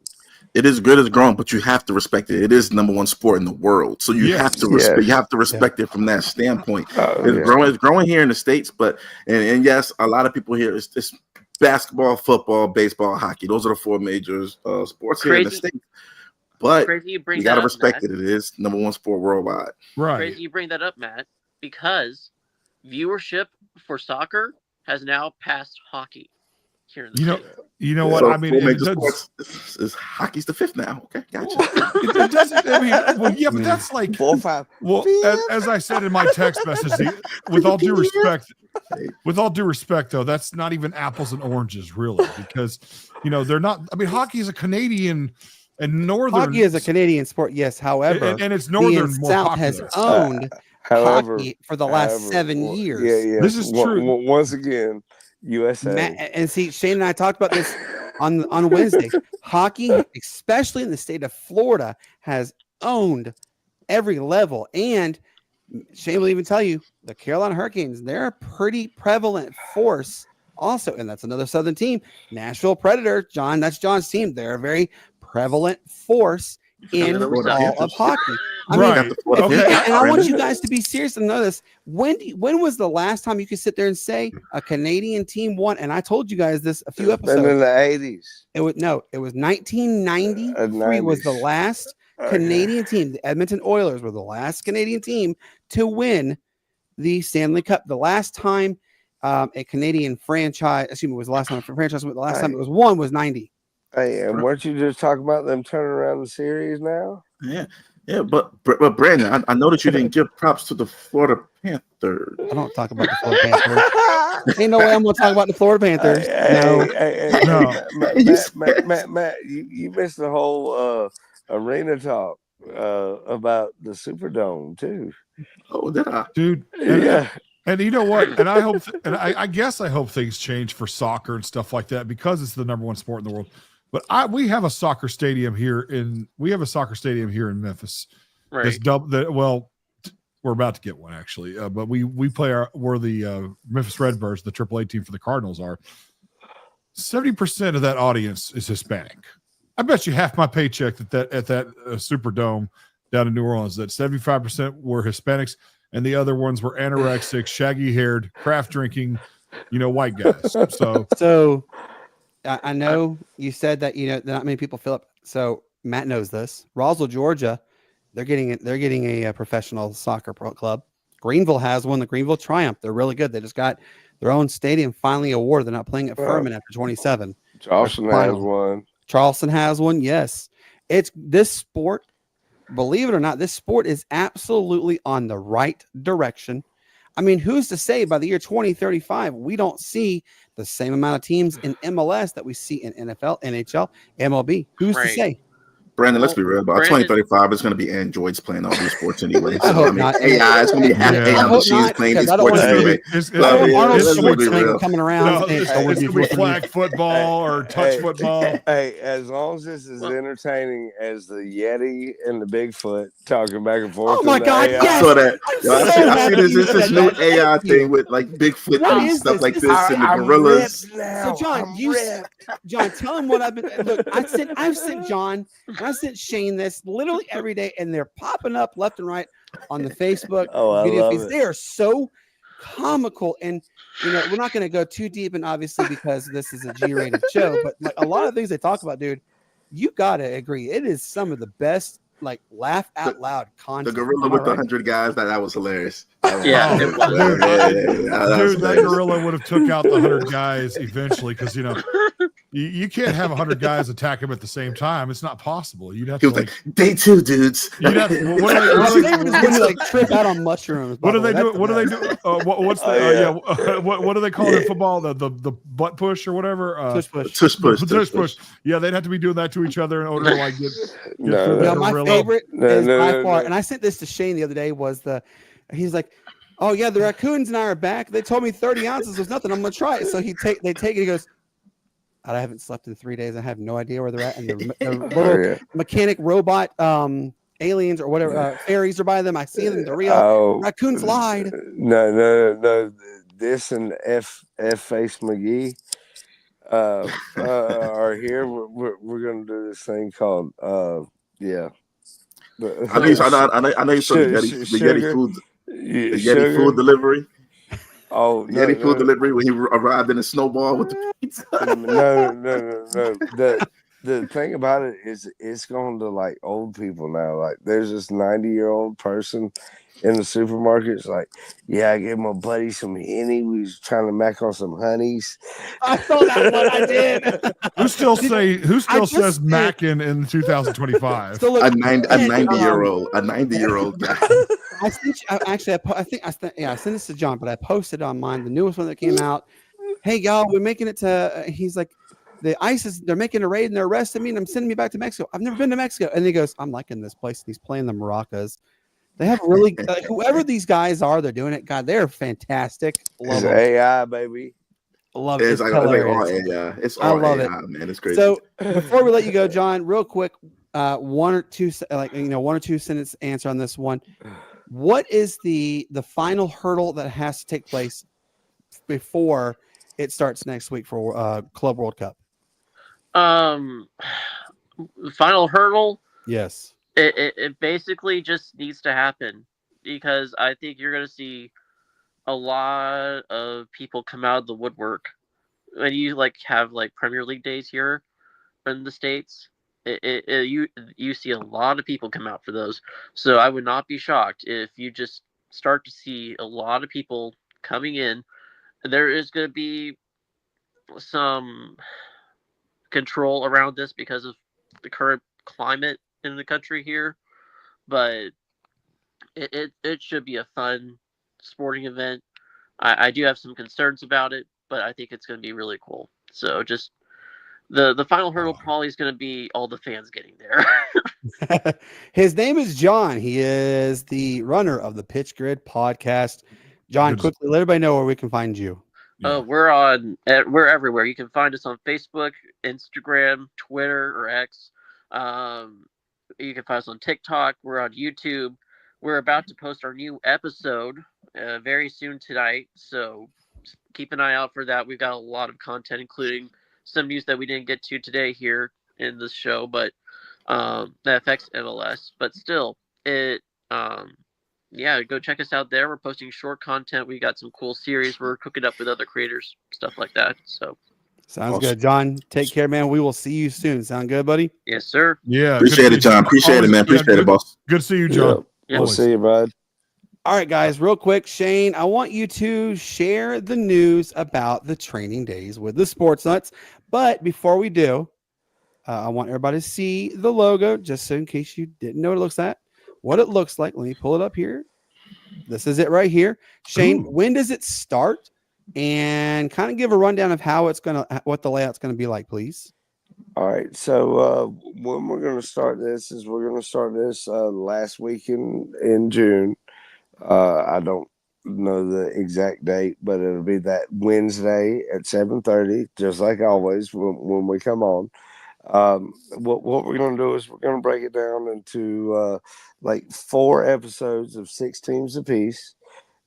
It is good as growing, but you have to respect it. It is number one sport in the world, so you have to respect. You have to respect it from that standpoint. It's growing here in the States, but and yes, a lot of people here. It's basketball, football, baseball, hockey. Those are the four major sports here in the States. But you got to respect it. It is number one sport worldwide. Right. Crazy you bring that up, Matt, because viewership for soccer has now passed hockey here in the States. You know what? So I mean, sports is hockey's the fifth now. Okay, gotcha. It doesn't. I mean, well, yeah, but that's like 4 or 5. Well, as I said in my text message, with all due respect, though, that's not even apples and oranges, really, because they're not. I mean, hockey is a Canadian and northern. Hockey is a Canadian sport, yes. However, and it's northern. The South has owned hockey for the last 7 years. Yeah. This is true. Once again. USA. And see, Shane and I talked about this on Wednesday. Hockey, especially in the state of Florida, has owned every level. And Shane will even tell you the Carolina Hurricanes, they're a pretty prevalent force also. And that's another Southern team. Nashville Predators, John, that's John's team. They're a very prevalent force in all of hockey. I mean, and I want you guys to be serious and know this. When was the last time you could sit there and say a Canadian team won? And I told you guys this a few episodes. In the 80s. It was 1993 was the last Canadian team. The Edmonton Oilers were the last Canadian team to win the Stanley Cup. The last time a Canadian franchise, it was the last time a franchise, but the last time it was won was 90. Hey, and weren't you just talking about them turning around the series now? Yeah, but Brandon, I know that you didn't give props to the Florida Panthers. I don't talk about the Florida Panthers. Ain't no way I'm going to talk about the Florida Panthers. Matt, you missed the whole arena talk about the Superdome too. Oh, did I, dude? And you know what? And I hope, I guess I hope things change for soccer and stuff like that because it's the number one sport in the world. But we have a soccer stadium here in Memphis. Right. We're about to get one actually. But we're the Memphis Redbirds, the AAA team for the Cardinals are. 70% of that audience is Hispanic. I bet you half my paycheck at that Superdome down in New Orleans, that 75% were Hispanics and the other ones were anorexic, shaggy-haired, craft drinking, white guys. So I know you said that not many people fill up. So Matt knows this. Roswell, Georgia, they're getting a professional soccer club. Greenville has one, the Greenville Triumph. They're really good. They just got their own stadium finally awarded. They're not playing at Furman after 27. Charleston has one. Charleston has one. Yes. It's this sport. Believe it or not, this sport is absolutely on the right direction. I mean, who's to say by the year 2035, we don't see the same amount of teams in MLS that we see in NFL, NHL, MLB? Who's to say? Brandon, let's be real. By 2035, it's going to be androids playing all these sports anyway. So, I hope not. AI is going to be half AI machines playing these sports anyway. Arnold Schwarzenegger coming around. It's going to be flag football or touch football. Hey, as long as this is entertaining as the Yeti and the Bigfoot talking back and forth. Oh my God! AI. Yes. I saw that. I see this new AI thing with like Bigfoot and stuff like this, and the gorillas. So John, tell him what I've been. Look, I've sent John and I sent Shane this literally every day, and they're popping up left and right on the Facebook video feeds. They are so comical, and we're not going to go too deep, and obviously because this is a G-rated show, but like a lot of things they talk about, dude, you got to agree, it is some of the best. Like laugh out loud content. The gorilla with 100 guys, that was hilarious. Dude, that gorilla would have took out the 100 guys eventually because you can't have 100 guys attack him at the same time. It's not possible. You'd have to like day 2, dudes. You'd have to, what do they trip out on mushrooms? What do they do? What do they do? What's the what do they call it in football? The butt push or whatever? Tush push. Yeah, they'd have to be doing that to each other in order to like get my favorite is by far, and I sent this to Shane the other day, he's like, oh yeah, the raccoons and I are back. They told me 30 ounces was nothing. I'm gonna try it. So they take it. He goes, I haven't slept in 3 days. I have no idea where they're at. And the little mechanic robot aliens or whatever fairies are by them. I see them. They're real. Raccoons lied. No. This and F Face McGee are here. We're gonna do this thing called I know you saw the Yeti food. The Yeti food delivery. Oh, Yeti food delivery when he arrived in a snowball with the pizza. No. The thing about it is it's going to like old people now. Like there's this 90-year-old person in the supermarket. It's like, I gave my buddy some Henny. We was trying to mac on some honeys. I saw that one. I did. Who still says mackin in 2025? A 90-year-old guy. I sent this to John, but I posted on mine the newest one that came out. Hey y'all, we're making it to. He's like, they're making a raid and they're arresting me and I'm sending me back to Mexico. I've never been to Mexico. And he goes, I'm liking this place. He's playing the maracas. They have really whoever these guys are, they're doing it. God, they're fantastic. Love it. AI, baby. Love it. It's all AI. It's all AI, man. It's crazy. So before we let you go, John, real quick, one or two sentence answer on this one. What is the final hurdle that has to take place before it starts next week for Club World Cup? Final hurdle? Yes. It basically just needs to happen because I think you're going to see a lot of people come out of the woodwork. When you have Premier League days here in the States, you see a lot of people come out for those. So I would not be shocked if you just start to see a lot of people coming in. There is going to be some control around this because of the current climate in the country here, but it should be a fun sporting event. I do have some concerns about it, but I think it's going to be really cool. So just the final hurdle probably is going to be all the fans getting there. His name is John. He is the runner of the Pitch Grid podcast. John, quickly let everybody know where we can find you. We're everywhere. You can find us on Facebook, Instagram, Twitter, or X. You can find us on TikTok. We're on YouTube. We're about to post our new episode very soon tonight, so keep an eye out for that. We've got a lot of content, including some news that we didn't get to today here in this show, but that affects MLS. But still, it yeah, go check us out there. We're posting short content. We got some cool series we're cooking up with other creators, stuff like that. So Sounds good, John. Take care, man. We will see you soon. Sound good, buddy? yes, sir. Yeah. Appreciate it, John. Appreciate it, man. Appreciate it, boss. Good to see you, John. Yeah. We'll see you, bud. All right, guys, real quick, Shane, I want you to share the news about the training days with the Sportz Nutz. But before we do, I want everybody to see the logo, just so in case you didn't know what it looks like. Let me pull it up here. This is it right here. Shane, when does it start? And kind of give a rundown of how what the layout's going to be like, please. All right. So when we're going to start this last week in June. I don't know the exact date, but it'll be that Wednesday at 7:30, just like always when we come on. What we're going to do is we're going to break it down into like 4 episodes of 6 teams apiece,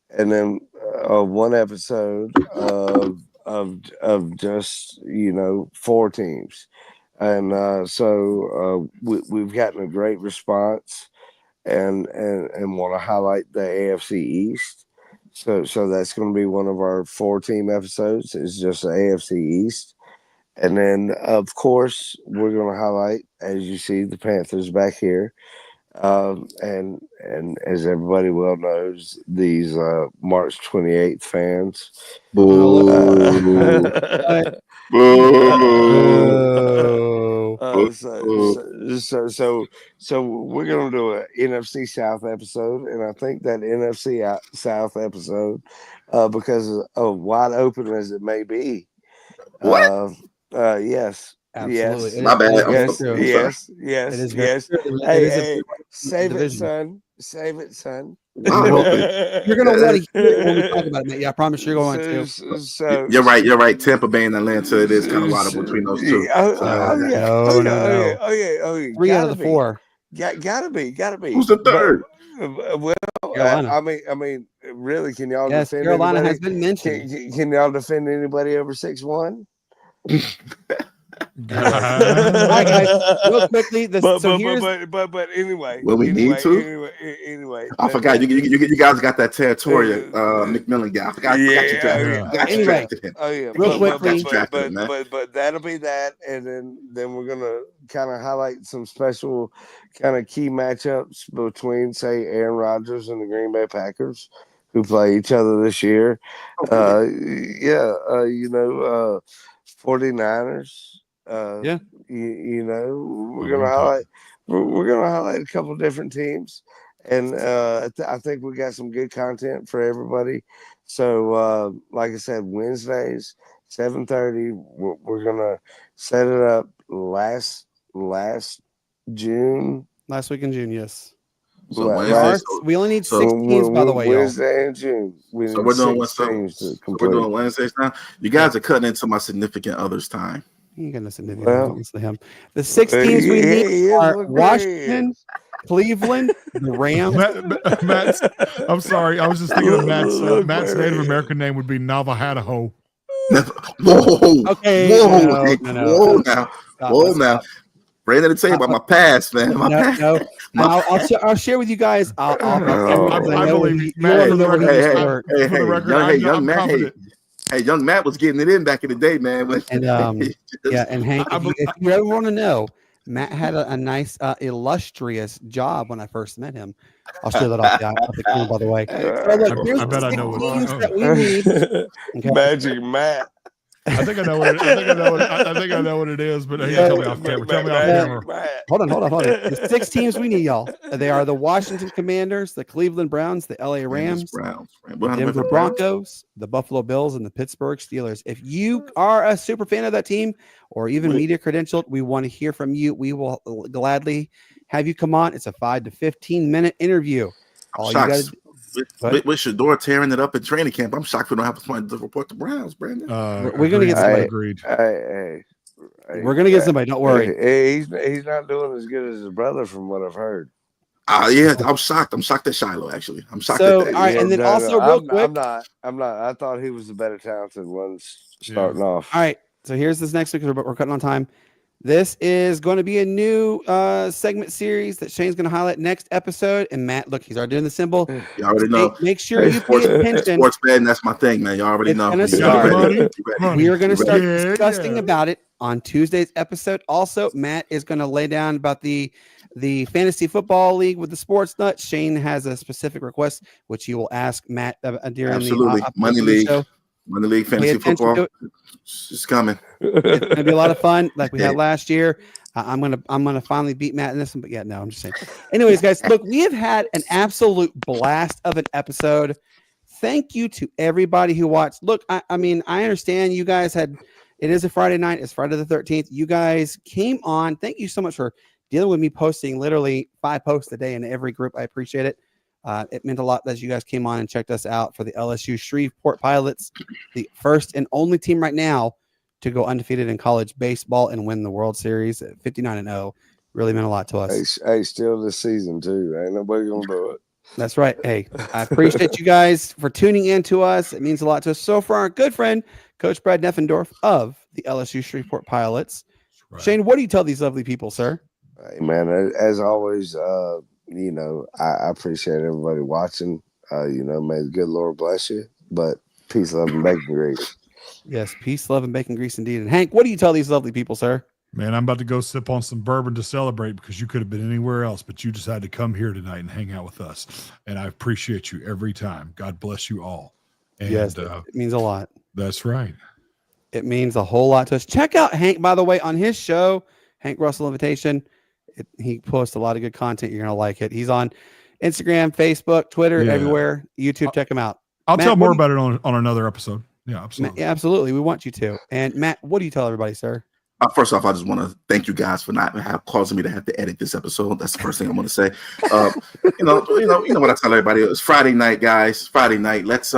and then 1 episode of just 4 teams. And so we've gotten a great response. And want to highlight the AFC East. So that's going to be one of our 4-team episodes. It's just the AFC East. And then, of course, we're going to highlight, as you see, the Panthers back here. And as everybody well knows, these March 28th fans. Boo. So we're gonna do an NFC South episode, and I think that NFC South episode, because of wide open as it may be, yes, Absolutely. yes, My bad. yes. It is Hey, save it, son. Save it, son. Wow. You're going to want to hear it when we talk about it, mate. Yeah, I promise you're going to. So, You're right. Tampa Bay and Atlanta, it is kind of wide between those two. No. 3 out of the 4. Gotta be. Who's the third? Well, Carolina. I mean, really, can y'all Yes, defend Carolina anybody? has been mentioned. Can y'all defend anybody over 6'1"? All right, guys. Real quickly, But anyway. Well, we need to. Anyway. I forgot you guys got that territorial McMillan guy. I forgot you Anyway, drafted him. Oh yeah, real quickly, but that'll be that, and then we're gonna kind of highlight some special kind of key matchups between, say, Aaron Rodgers and the Green Bay Packers, who play each other this year. 49ers. We're gonna highlight a couple different teams, and I think we got some good content for everybody. So, like I said, Wednesdays 7:30. We're gonna set it up last June. Last week in June, yes. So Wednesday, we only need 6 teams, by the way, y'all. Wednesday in June. So we're doing Wednesdays now. You guys are cutting into my significant other's time. You ain't got no significance to him. The 6 teams we need are Washington, Cleveland, the Rams. Matt's, I'm sorry. I was just thinking of Matt's Native American name would be Navajo. Whoa. Okay. Whoa now. Brandon to tell you about my past, man. I'll share with you guys. I believe young Matt. Hey, young Matt was getting it in back in the day, man. And and Hank, if you ever want to know, Matt had a nice, illustrious job when I first met him. I'll show that off the camera, by the way. I bet I know what we need. Okay. Magic Matt. I think I know what it is, but tell me off camera. Hold on. The 6 teams we need, y'all. They are the Washington Commanders, the Cleveland Browns, the LA Rams, Denver Broncos, the Buffalo Bills, and the Pittsburgh Steelers. If you are a super fan of that team or even media credentialed, we want to hear from you. We will gladly have you come on. It's a 5 to 15 minute interview. All you got to with Shador tearing it up in training camp, I'm shocked we don't have someone to report the Browns, Brandon. We're going to get somebody. Agreed. We're going to get somebody. Don't worry. He's not doing as good as his brother, from what I've heard. Yeah, I'm shocked. I'm shocked at Shiloh, actually. I'm shocked at that. All right, and then real quick. I'm not. I thought he was the better talented one starting off. All right, so here's this next week. We're cutting on time. This is going to be a new segment series that Shane's going to highlight next episode. And Matt, look, he's already doing the symbol. You already know. Make sure you pay attention. Sports betting, that's my thing, man. You already It's know. gonna You start. ready. We are going to start discussing yeah. about it on Tuesday's episode. Also, Matt is going to lay down about the fantasy football league with the Sportz Nutz. Shane has a specific request, which he will ask Matt during Absolutely. the Money league. show. Money league, Pay fantasy attention football. to it. It's coming. It's going to be a lot of fun, like we had last year. I'm gonna finally beat Matt in this one, but yeah, no, I'm just saying. Anyways, guys, look, we have had an absolute blast of an episode. Thank you to everybody who watched. Look, I mean, I understand you guys had. It is a Friday night. It's Friday the 13th. You guys came on. Thank you so much for dealing with me posting literally 5 posts a day in every group. I appreciate it. It meant a lot that you guys came on and checked us out for the LSU Shreveport Pilots, the first and only team right now to go undefeated in college baseball and win the World Series at 59-0. Really meant a lot to us. Hey, still this season too. Ain't nobody gonna do it. That's right. Hey, I appreciate you guys for tuning in to us. It means a lot to us. So for our good friend, Coach Brad Neffendorf of the LSU Shreveport Pilots. Right. Shane, what do you tell these lovely people, sir? Hey, man, as always, you know, I appreciate everybody watching. You know, may the good Lord bless you. But peace, love, and bacon grease. Yes, peace, love, and bacon grease indeed. And Hank, what do you tell these lovely people, sir? Man, I'm about to go sip on some bourbon to celebrate because you could have been anywhere else, but you decided to come here tonight and hang out with us. And I appreciate you every time. God bless you all. And, yes, it means a lot. That's right. It means a whole lot to us. Check out Hank, by the way, on his show, Hank Russell Invitation. He posts a lot of good content. You're going to like it. He's on Instagram, Facebook, Twitter, everywhere. YouTube, check him out. I'll Matt, tell more about it on another episode. Yeah, absolutely. Yeah, absolutely. We want you to. And Matt, what do you tell everybody, sir? First off, I just want to thank you guys for not causing me to have to edit this episode. That's the first thing I want to say. You know what I tell everybody. It's Friday night, guys. Friday night. Let's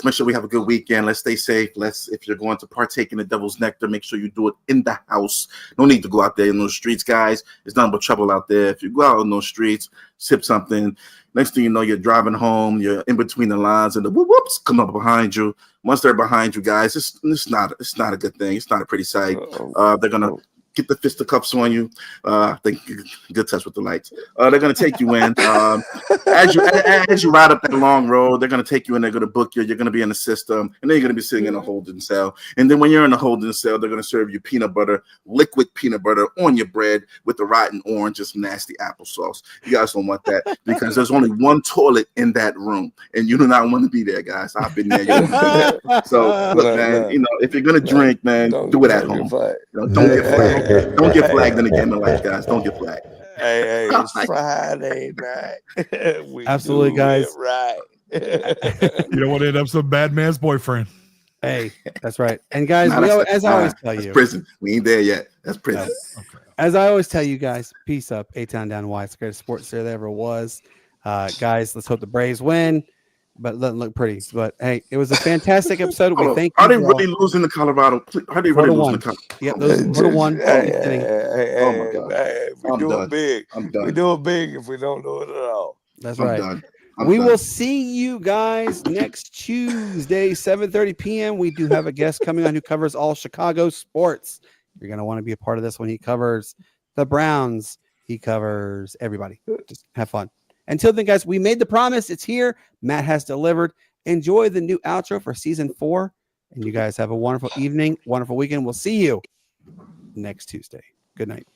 make sure we have a good weekend. Let's stay safe. If you're going to partake in the devil's nectar, make sure you do it in the house. No need to go out there in those streets, guys. It's nothing but trouble out there. If you go out in those streets, sip something. Next thing you know, you're driving home. You're in between the lines, and the whoops come up behind you. Once they're behind you, guys, it's not a good thing. It's not a pretty sight. They're gonna get the fisticuffs on you. I think good touch with the lights. They're gonna take you in. As you ride up that long road, they're gonna take you in. They're gonna book you. You're gonna be in the system, and then you're gonna be sitting in a holding cell. And then when you're in a holding cell, they're gonna serve you liquid peanut butter on your bread with the rotten orange and some nasty applesauce. You guys don't want that because there's only one toilet in that room, and you do not want to be there, guys. I've been there. So look, man. You know, if you're gonna drink, man, do it at home. Don't get flagged. Don't get flagged in the game of life, guys. Don't get flagged. Hey, it's Friday night. We absolutely, guys. Right. You don't want to end up some bad man's boyfriend. Hey, that's right. And guys, as I always tell you, prison. We ain't there yet. That's prison. Okay. As I always tell you guys, peace up. A-Town down wide. It's the greatest sports there ever was. Guys, let's hope the Braves win. But it doesn't look pretty. But hey, it was a fantastic episode. We thank you. Are they really losing to Colorado? Are they really losing to Colorado? Yeah, those 4-1. Oh my God. We do it big. I'm done. We do it big if we don't do it at all. That's I'm right. done. We will see you guys next Tuesday, 7:30 p.m. We do have a guest coming on who covers all Chicago sports. You're going to want to be a part of this when he covers the Browns. He covers everybody. Just have fun. Until then, guys, we made the promise. It's here. Matt has delivered. Enjoy the new outro for season 4. And you guys have a wonderful evening, wonderful weekend. We'll see you next Tuesday. Good night.